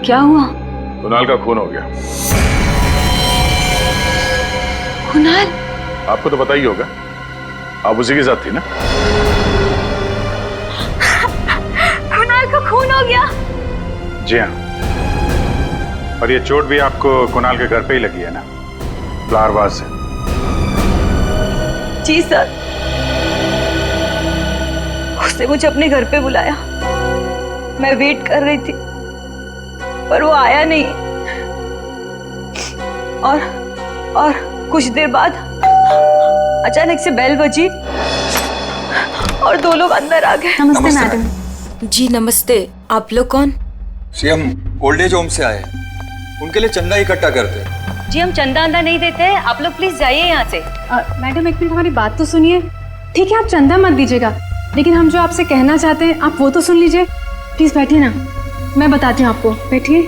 क्या हुआ? कुणाल का खून हो गया। कुणाल? आपको तो पता ही होगा, आप उसी के साथ थी ना? कुणाल का खून हो गया? जी हाँ। और ये चोट भी आपको कुणाल के घर पे ही लगी है ना, फ्लावर वाज से? जी सर, उसने मुझे अपने घर पे बुलाया। मैं वेट कर रही थी पर वो आया नहीं। और कुछ देर बाद अचानक से बेल बजी और 2 लोग अंदर आ गए। नमस्ते मैडम। जी नमस्ते, आप लोग कौन? जी हम ओल्ड एज होम से आए, उनके लिए चंदा इकट्ठा करते हैं। जी हम चंदा अंदा नहीं देते हैं, आप लोग प्लीज जाइए यहाँ से। मैडम एक मिनट, हमारी बात तो सुनिए। ठीक है, आप चंदा मत दीजिएगा, लेकिन हम जो आपसे कहना चाहते हैं आप वो तो सुन लीजिए। प्लीज बैठिए ना, मैं बताती हूँ आपको। बैठिए।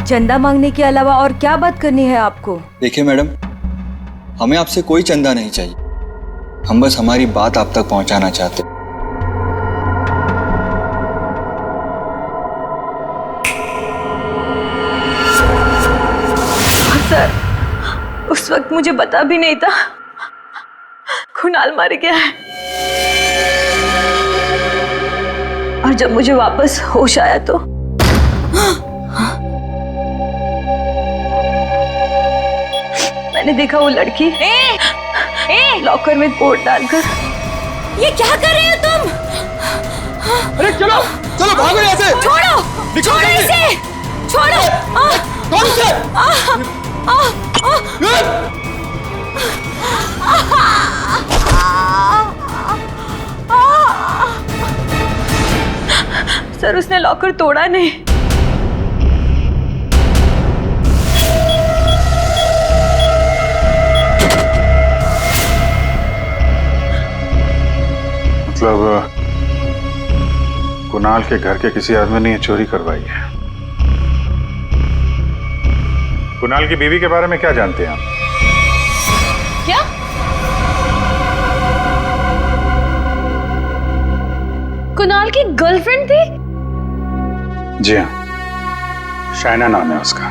चंदा मांगने के अलावा और क्या बात करनी है आपको? देखिए मैडम, हमें आपसे कोई चंदा नहीं चाहिए, हम बस हमारी बात आप तक पहुंचाना चाहते हैं। सर, उस वक्त मुझे पता भी नहीं था कुणाल मर गया है। और जब मुझे वापस होश आया तो मैंने देखा वो लड़की लॉकर में कोट डालकर। ये क्या कर रहे हो चलो चलो भागो यहाँ से। छोड़ो, छोड़ो इसे, छोड़ो। कौन से? सर उसने लॉकर तोड़ा नहीं। मतलब कुणाल के घर के किसी आदमी ने ये चोरी करवाई है। कुणाल की बीवी के बारे में क्या जानते हैं आप? क्या? कुणाल की गर्लफ्रेंड थी? जी हाँ, शाइना नाम है उसका।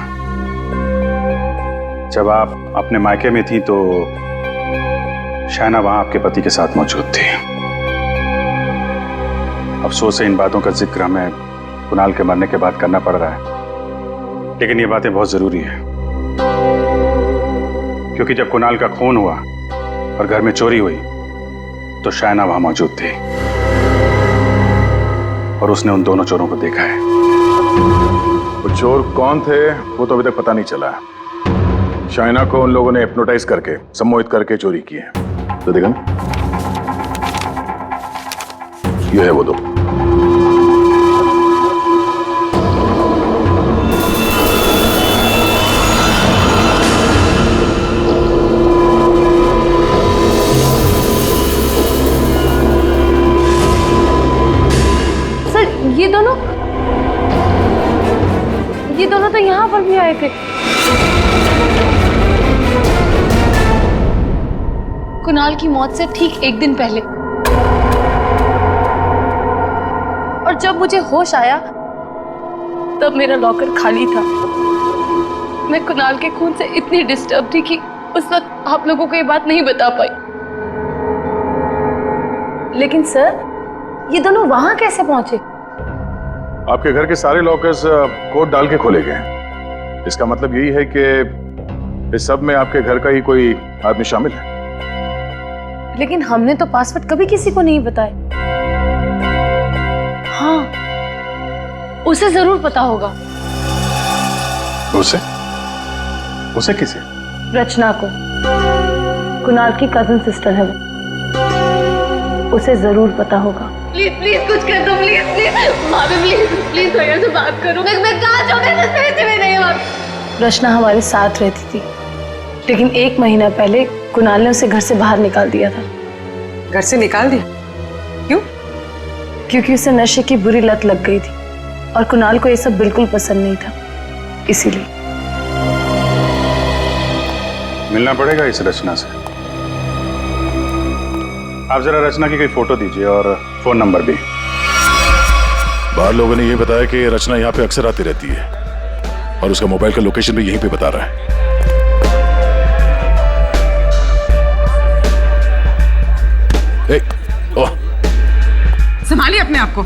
जब आप अपने मायके में थी तो शाइना वहां आपके पति के साथ मौजूद थी। अफसोस है इन बातों का जिक्र हमें कुणाल के मरने के बाद करना पड़ रहा है, लेकिन ये बातें बहुत जरूरी है क्योंकि जब कुणाल का खून हुआ और घर में चोरी हुई तो शाइना वहां मौजूद थी और उसने उन दोनों चोरों को देखा है। वो चोर कौन थे वो तो अभी तक पता नहीं चला है। शाइना को उन लोगों ने हिप्नोटाइज करके, सम्मोहित करके चोरी की है। तो देखा ना, ये है वो दो। ये दोनों तो यहाँ पर भी आए थे। कुणाल की मौत से ठीक एक दिन पहले। और जब मुझे होश आया तब मेरा लॉकर खाली था। मैं कुणाल के खून से इतनी डिस्टर्ब थी कि उस वक्त आप लोगों को ये बात नहीं बता पाई। लेकिन सर, ये दोनों वहां कैसे पहुंचे? आपके घर के सारे लॉकर्स कोड डाल के खोले गए हैं। इसका मतलब यही है कि इस सब में आपके घर का ही कोई आदमी शामिल है। लेकिन हमने तो पासवर्ड कभी किसी को नहीं बताया। हाँ, उसे जरूर पता होगा। उसे? उसे किसे? रचना को। कुणाल की कजन सिस्टर है वो। उसे जरूर पता होगा। प्लीज प्लीज कुछ कर दो, प्लीज प्लीज भाभी, प्लीज प्लीज भैया से बात करो। मैं कहाँ जाऊँ? मैं पैसे में नहीं हूँ। रचना हमारे साथ रहती थी, लेकिन 1 महीना पहले कुणाल ने उसे घर से बाहर निकाल दिया था। घर से निकाल दिया? क्यों? क्योंकि उसे नशे की बुरी लत लग गई थी और कुणाल को ये सब बिल्कुल पसंद नहीं था, इसीलिए। मिलना पड़ेगा इस रचना से। आप जरा रचना की कोई फोटो दीजिए और फोन नंबर भी। बाहर लोगों ने ये बताया कि रचना यहाँ पे अक्सर आती रहती है और उसका मोबाइल का लोकेशन भी यहीं पे बता रहा है। संभालिए अपने आप को।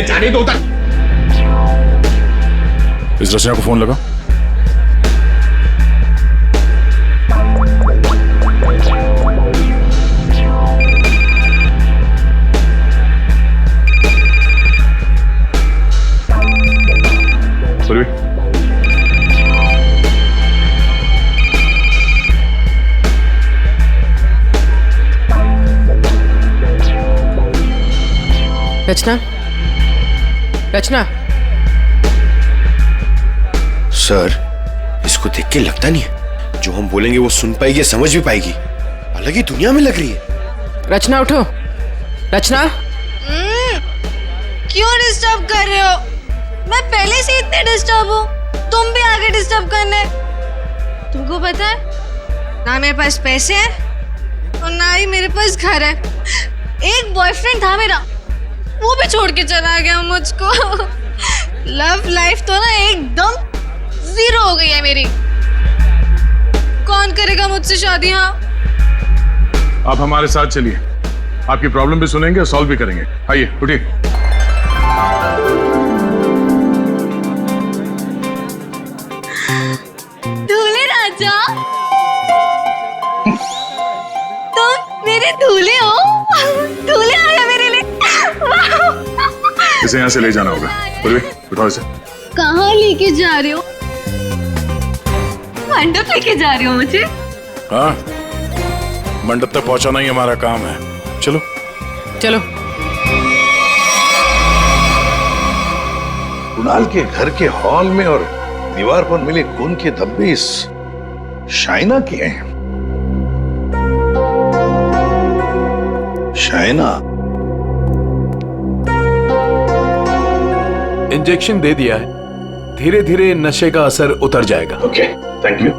जाने दो तक। इस रचना को फोन लगा। पूर्वी, रचना, रचना। सर, इसको देख के लगता नहीं है जो हम बोलेंगे वो सुन पाएगी, समझ भी पाएगी। अलग ही दुनिया में लग रही है। रचना उठो। रचना, क्यों डिस्टर्ब कर रहे हो? मैं पहले से इतने डिस्टर्ब हूँ, तुम भी आगे डिस्टर्ब करने। तुमको पता है ना मेरे पास पैसे हैं और ना ही मेरे पास घर है। एक बॉयफ्रेंड था मेरा, वो भी छोड़ के चला गया मुझको। लव लाइफ तो ना एकदम 0 हो गई है मेरी। कौन करेगा मुझसे शादी? हाँ, आप हमारे साथ चलिए, आपकी प्रॉब्लम भी सुनेंगे और सॉल्व भी करेंगे। आइए, उठिए। इसे यहाँ से ले जाना होगा। पूर्वी उठाओ इसे। कहाँ लेके जा रहे हो? मंडप लेके जा रहे हो मुझे? हाँ, मंडप तक पहुंचाना ही हमारा काम है। चलो चलो। कुणाल के घर के हॉल में और दीवार पर मिले खून के धब्बे इस शाइना के हैं। शाइना इंजेक्शन दे दिया है, धीरे धीरे नशे का असर उतर जाएगा। Okay, thank you.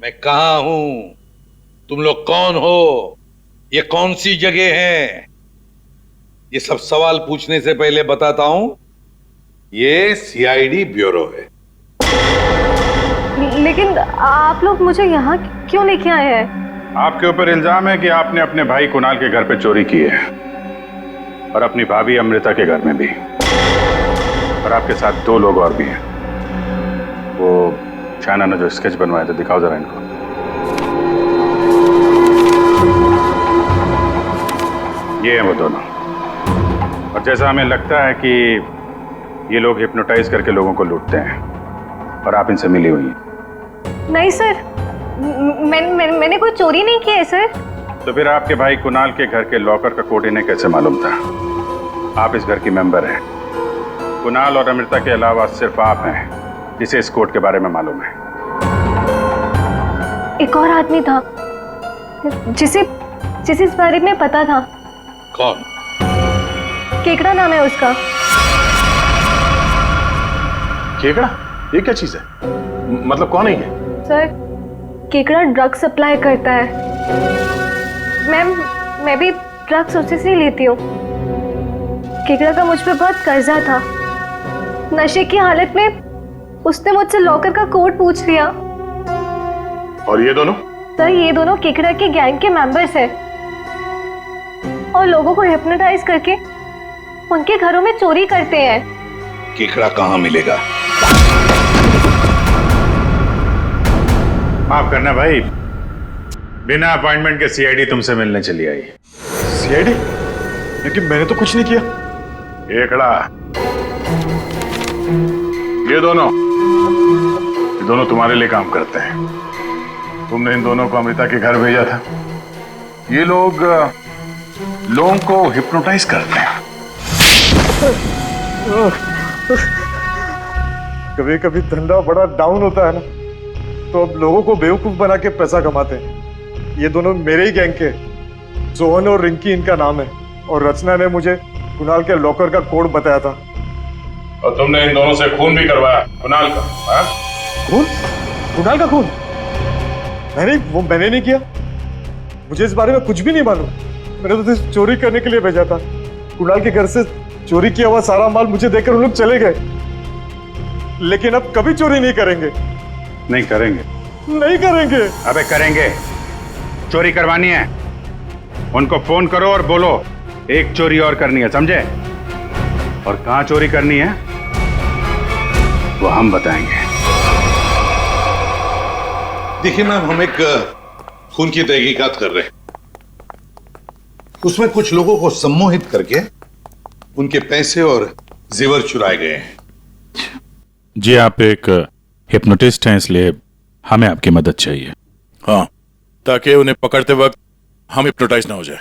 मैं कहाँ हूं? तुम लोग कौन हो? ये कौन सी जगह है? ये सब सवाल पूछने से पहले बताता हूं, ये सीआईडी ब्यूरो है। लेकिन आप लोग मुझे यहाँ क्यों लेके आए हैं? आपके ऊपर इल्जाम है कि आपने अपने भाई कुणाल के घर पे चोरी की है और अपनी भाभी अमृता के घर में भी, और आपके साथ 2 लोग और भी हैं। वो शाइना ने जो स्केच बनवाया था, दिखाओ जरा इनको। ये हैं वो दोनों, और जैसा हमें लगता है कि ये लोग हिप्नोटाइज करके लोगों को लूटते हैं और आप इनसे मिली हुई हैं। नहीं सर, मैंने कोई चोरी नहीं की है सर। तो फिर आपके भाई कुणाल के घर के लॉकर का कोड इन्हें कैसे मालूम था? आप इस घर की मेंबर हैं। कुणाल और अमृता के अलावा सिर्फ आप हैं जिसे इस कोड के बारे में मालूम है। एक और आदमी था जिसे इस बारे में पता था। कौन? केकड़ा नाम है उसका। केकड़ा? ये क्या चीज है? मतलब कौन है ये? सर, केकड़ा ड्रग सप्लाई करता है। मैं भी ड्रग्स उसी से लेती हूँ। केकड़ा का मुझ पे बहुत कर्जा था। नशे की हालत में उसने मुझसे लॉकर का कोड पूछ लिया। और ये दोनों? सर, ये दोनों केकड़ा के गैंग के मेंबर्स हैं और लोगों को हिप्नोटाइज करके उनके घरों में चोरी करते हैं। केकड़ा कहाँ मिलेगा? माफ करना भाई, बिना अपॉइंटमेंट के सीआईडी तुमसे मिलने चली आई। सीआईडी? लेकिन मैंने तो कुछ नहीं किया। केकड़ा, ये दोनों तुम्हारे लिए काम करते हैं। तुमने इन दोनों को अमृता के घर भेजा था। ये लोग लोगों को हिप्नोटाइज करते हैं। कभी कभी धंधा बड़ा डाउन होता है ना, तो अब लोगों को बेवकूफ बना के पैसा कमाते हैं। ये दोनों मेरे ही गैंग के, सोहन और रिंकी इनका नाम है, और रचना ने मुझे कुणाल के लॉकर का कोड बताया था। और तुमने इन दोनों से खून भी करवाया कुणाल का? हाँ? खून? कुणाल का खून? मैंने नहीं किया। मुझे इस बारे में कुछ भी नहीं मालूम। मैंने तो सिर्फ चोरी करने के लिए भेजा था। कुणाल के घर से चोरी किया हुआ सारा माल मुझे देकर उन लोग चले गए। लेकिन अब कभी चोरी नहीं करेंगे। नहीं करेंगे? नहीं करेंगे। अबे करेंगे। चोरी करवानी है, उनको फोन करो और बोलो एक चोरी और करनी है, समझे? और कहां चोरी करनी है वो हम बताएंगे। देखिए मैम, हम एक खून की तहकीकात कर रहे हैं। उसमें कुछ लोगों को सम्मोहित करके उनके पैसे और जेवर चुराए गए हैं। जी, आप एक हिप्नोटिस्ट हैं, इसलिए हमें आपकी मदद चाहिए। हाँ, ताकि उन्हें पकड़ते वक्त हम हिप्नोटाइज ना हो जाए।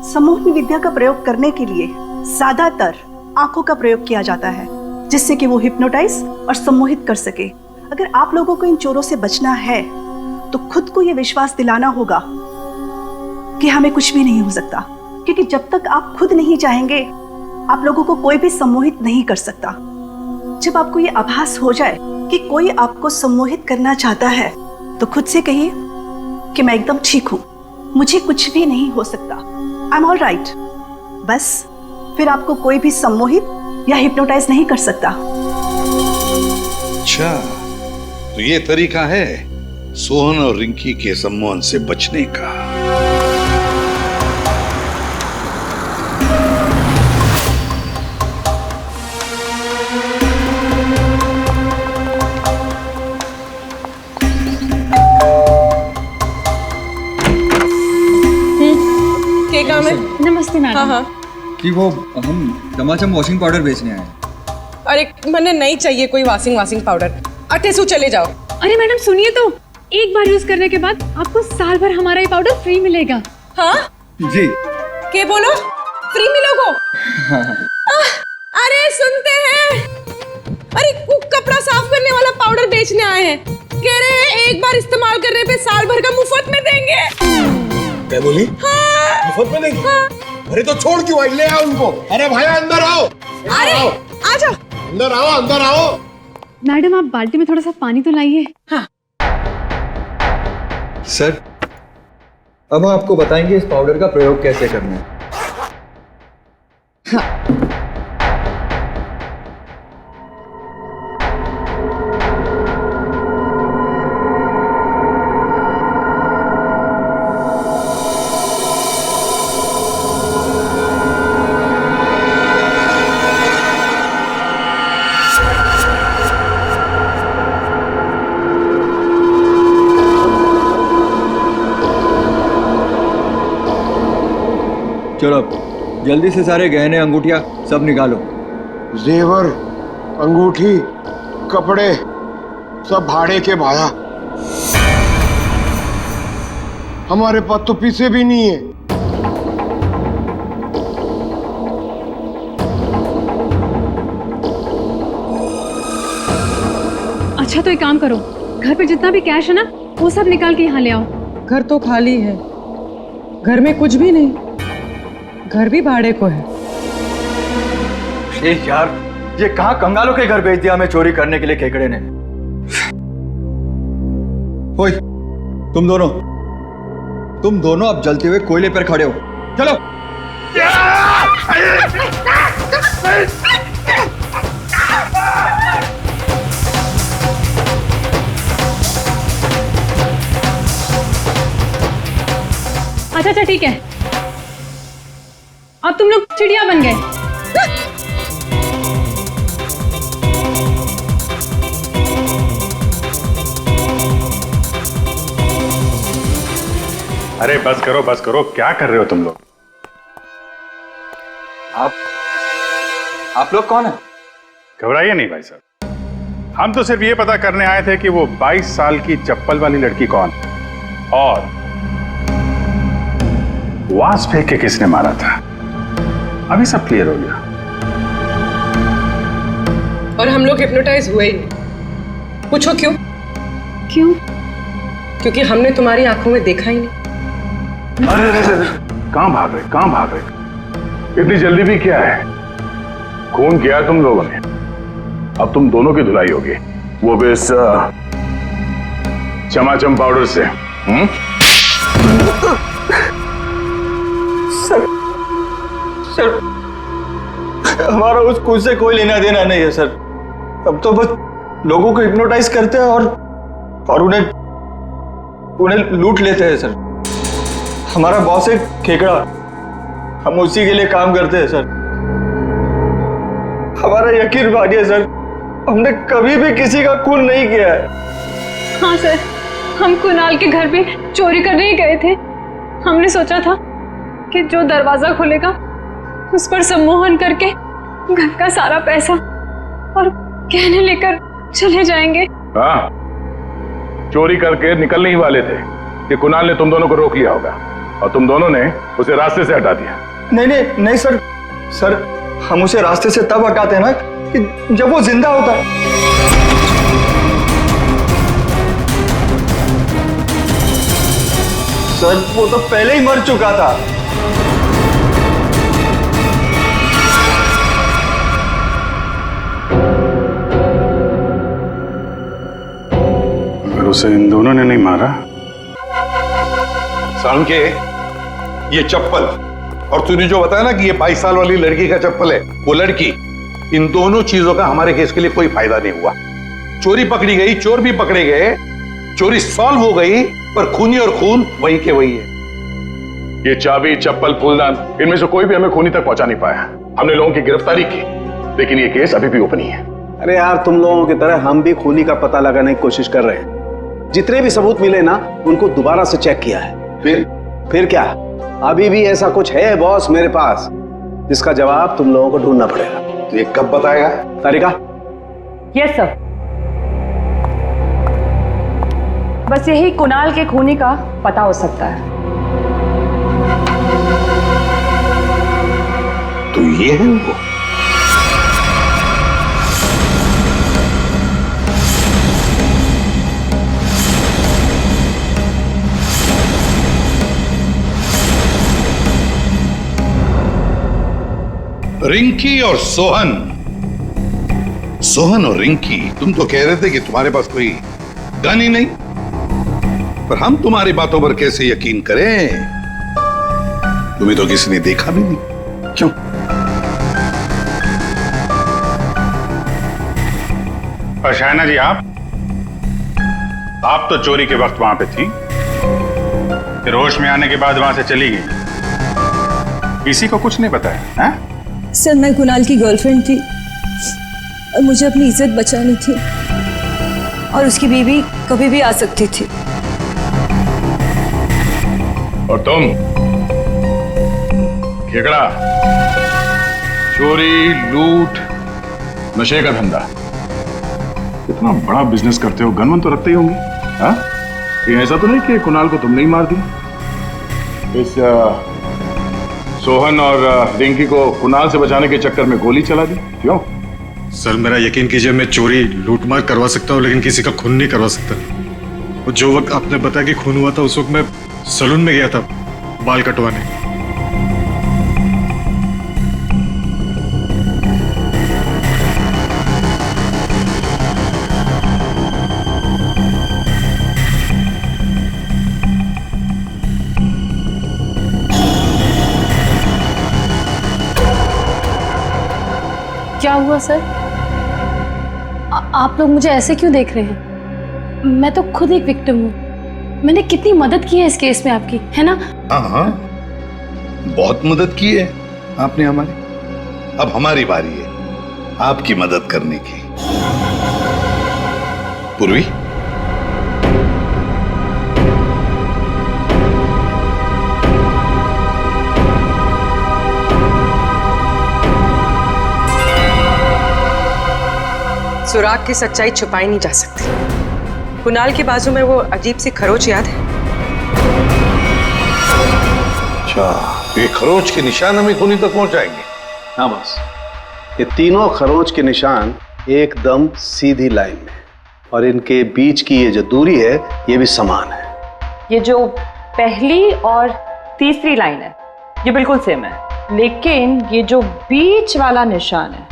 सम्मोहन विद्या का प्रयोग करने के लिए ज्यादातर आंखों का प्रयोग किया जाता है, जिससे कि वो हिप्नोटाइज और सम्मोहित कर सके। अगर आप लोगों को इन चोरों से बचना है तो खुद को ये विश्वास दिलाना होगा कि हमें कुछ भी नहीं हो सकता, क्योंकि जब तक आप खुद नहीं चाहेंगे आप लोगों को कोई भी सम्मोहित नहीं कर सकता। जब आपको ये आभास हो जाए कि कोई आपको सम्मोहित करना चाहता है तो खुद से कहिए कि मैं एकदम ठीक हूं, मुझे कुछ भी नहीं हो सकता, आई एम ऑल राइट। बस फिर आपको कोई भी सम्मोहित या हिप्नोटाइज नहीं कर सकता। अच्छा, तो ये तरीका है सोहन और रिंकी के सम्मोहन से बचने का। मैडम? हाँ हाँ कि वो हम चमाचम वॉशिंग पाउडर बेचने आए हैं। अरे मैंने नहीं चाहिए कोई वॉशिंग पाउडर। अटेसू चले जाओ। अरे मैडम सुनिए तो, एक बार यूज करने के बाद आपको साल भर हमारा ये पाउडर फ्री मिलेगा। हाँ जी के बोलो फ्री मिलोगो? हाँ हाँ अरे सुनते हैं, अरे कुक कपड़ा साफ करने वाला पाउडर बेचने आए हैं, कह रहे हैं एक बार इस्तेमाल करने पे साल भर का मुफ्त में देंगे। क्या बोली? हाँ। मुफ्त में देंगे? हाँ। अरे तो छोड़ क्यों आई? ले आओ उनको। अरे भाई अंदर आओ। अरे आजा। अंदर आओ, अंदर आओ। मैडम आप बाल्टी में थोड़ा सा पानी तो लाइए। हाँ। सर अब हम आपको बताएंगे इस पाउडर का प्रयोग कैसे करना है। चलो जल्दी से सारे गहने अंगूठिया सब निकालो। जेवर, अंगूठी, कपड़े सब भाड़े के भाया। हमारे पास तो पैसे भी नहीं है। अच्छा तो एक काम करो, घर पे जितना भी कैश है ना वो सब निकाल के यहाँ ले आओ। घर तो खाली है, घर में कुछ भी नहीं, घर भी भाड़े को है। यार ये कहाँ कंगालों के घर भेज दिया हमें चोरी करने के लिए केकड़े ने। ओए तुम दोनों अब जलते हुए कोयले पर खड़े हो, चलो। अच्छा ठीक है, अब तुम लोग चिड़िया बन गए। अरे बस करो, क्या कर रहे हो तुम लोग? आप लोग कौन है? घबराइए नहीं भाई साहब, हम तो सिर्फ ये पता करने आए थे कि वो 22 साल की चप्पल वाली लड़की कौन और वास फेंक के किसने मारा था। अभी सब क्लियर हो गया। और हम लोग हिप्नोटाइज हुए ही नहीं। पूछो क्यों? क्योंकि हमने तुम्हारी आंखों में देखा ही नहीं। अरे कहां भाग रहे? इतनी जल्दी भी क्या है? खून किया तुम लोगों ने, अब तुम दोनों की धुलाई होगी, वो भी इस चमाचम पाउडर से। सर हमारा उस खून से कोई लेना देना नहीं है सर। अब तो बस लोगों को हिप्नोटाइज करते हैं और उन्हें लूट लेते हैं सर। हमारा बॉस है खेकड़ा, हम उसी के लिए काम करते हैं सर। हमारा यकीन मानिए सर, हमने कभी भी किसी का खून नहीं किया है। हाँ सर, हम कुणाल के घर पे चोरी करने ही गए थे। हमने सोचा था कि जो दरवाजा खुलेगा उस पर सम्मोहन करके घर का सारा पैसा और गहने लेकर चले जाएंगे। हाँ, चोरी करके निकलने ही वाले थे कि कुणाल ने तुम दोनों को रोक लिया होगा और तुम दोनों ने उसे रास्ते से हटा दिया। नहीं सर, हम उसे रास्ते से तब हटाते हैं ना कि जब वो जिंदा होता है। सर वो तो पहले ही मर चुका था। अगर उसे इन दोनों ने नहीं मारा। सालुंके, ये चप्पल और तूने जो बताया ना कि ये 22 साल वाली लड़की का चप्पल है, वो लड़की, इन दोनों चीजों का हमारे केस के लिए कोई फायदा नहीं हुआ। चोरी पकड़ी गई, चोर भी पकड़े गए, चोरी सॉल्व हो गई, पर खूनी और खून वही के वही है। ये चाबी, चप्पल, फूलदान, इनमें से कोई भी हमें खूनी तक पहुंचा नहीं पाया। हमने लोगों की गिरफ्तारी की, लेकिन ये केस अभी भी ओपन ही है। अरे यार, तुम लोगों की तरह हम भी खूनी का पता लगाने की कोशिश कर रहे हैं। जितने भी सबूत मिले ना, उनको दोबारा से चेक किया है। फिर क्या? अभी भी ऐसा कुछ है बॉस मेरे पास जिसका जवाब तुम लोगों को ढूंढना पड़ेगा। तो ये कब बताएगा? तारिका? Yes sir. बस यही कुणाल के खूनी का पता हो सकता है। तो ये है वो। रिंकी और सोहन, सोहन और रिंकी, तुम तो कह रहे थे कि तुम्हारे पास कोई गन ही नहीं, पर हम तुम्हारी बातों पर कैसे यकीन करें? तुम्हें तो किसी ने देखा भी नहीं। क्यों? और शायना जी, आप तो चोरी के वक्त वहां पे थी, फिर होश में आने के बाद वहां से चली गई, किसी को कुछ नहीं बताया? हैं? सर, मैं कुणाल की गर्लफ्रेंड थी और मुझे अपनी इज्जत बचानी थी और उसकी बीवी कभी भी आ सकती थी। और तुम? खेकड़ा, चोरी, लूट, नशे का धंधा, इतना बड़ा बिजनेस करते हो, गन तो रखते ही होंगे। हाँ? ये ऐसा तो नहीं कि कुणाल को तुमने ही मार दिया? इस सोहन और रिंकी को कुणाल से बचाने के चक्कर में गोली चला दी, क्यों? सर, मेरा यकीन कीजिए, मैं चोरी लूटमार करवा सकता हूँ, लेकिन किसी का खून नहीं करवा सकता। और जो वक्त आपने बताया कि खून हुआ था, उस वक्त मैं सैलून में गया था बाल कटवाने। क्या हुआ सर? आप लोग मुझे ऐसे क्यों देख रहे हैं? मैं तो खुद एक विक्टिम हूँ। मैंने कितनी मदद की है इस केस में आपकी, है ना? हाँ हाँ, बहुत मदद की है आपने हमारी। अब हमारी बारी है आपकी मदद करने की। पूर्वी, सुराग की सच्चाई छुपाई नहीं जा सकती। कुणाल के बाजू में वो अजीब सी खरोच याद है? अच्छा, ये खरोच के निशान हमें खूनी तक पहुंच जाएंगे? हाँ बस, ये तीनों खरोच के निशान एकदम सीधी लाइन में, और इनके बीच की ये जो दूरी है ये भी समान है। ये जो पहली और तीसरी लाइन है ये बिल्कुल सेम है, लेकिन ये जो बीच वाला निशान है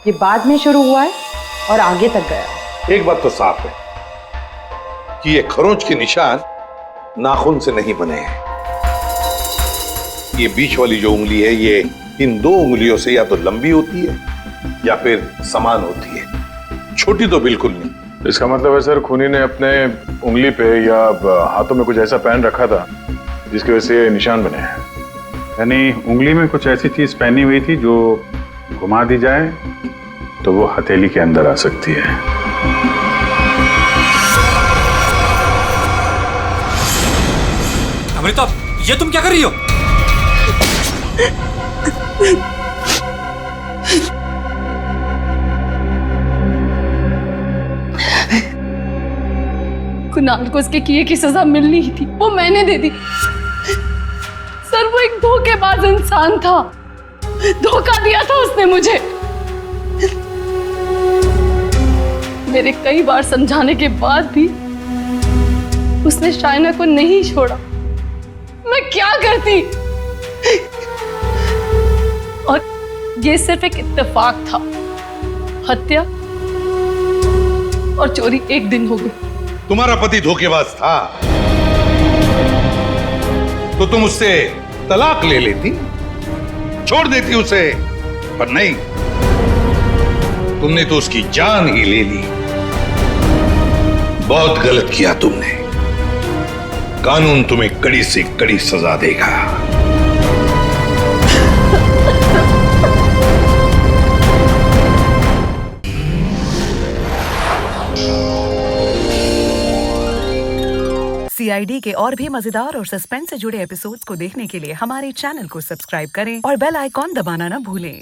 ये बाद में शुरू हुआ है और आगे तक गया। एक बात तो साफ है कि ये खरोंच के निशान नाखून से नहीं बने हैं। ये बीच वाली जो उंगली है ये इन दो उंगलियों से या तो लंबी होती है या फिर समान होती है, छोटी तो बिल्कुल नहीं। इसका मतलब है सर, खूनी ने अपने उंगली पे या हाथों में कुछ ऐसा पहन रखा था जिसकी वजह से निशान बने हैं। यानी उंगली में कुछ ऐसी चीज पहनी हुई थी जो घुमा दी जाए तो वो हथेली के अंदर आ सकती है। अमृता, ये तुम क्या कर रही हो? कुणाल को उसके किए की सजा मिलनी ही थी, वो मैंने दे दी। सर, वो एक धोखेबाज इंसान था, धोखा दिया था उसने मुझे। मेरे कई बार समझाने के बाद भी उसने शायना को नहीं छोड़ा। मैं क्या करती? और ये सिर्फ एक इत्तेफाक था। हत्या और चोरी एक दिन हो गई। तुम्हारा पति धोखेबाज था तो तुम उससे तलाक ले लेती, छोड़ देती उसे, पर नहीं, तुमने तो उसकी जान ही ले ली। बहुत गलत किया तुमने। कानून तुम्हें कड़ी से कड़ी सजा देगा। सीआईडी के और भी मजेदार और सस्पेंस से जुड़े एपिसोड्स को देखने के लिए हमारे चैनल को सब्सक्राइब करें और बेल आइकॉन दबाना न भूलें।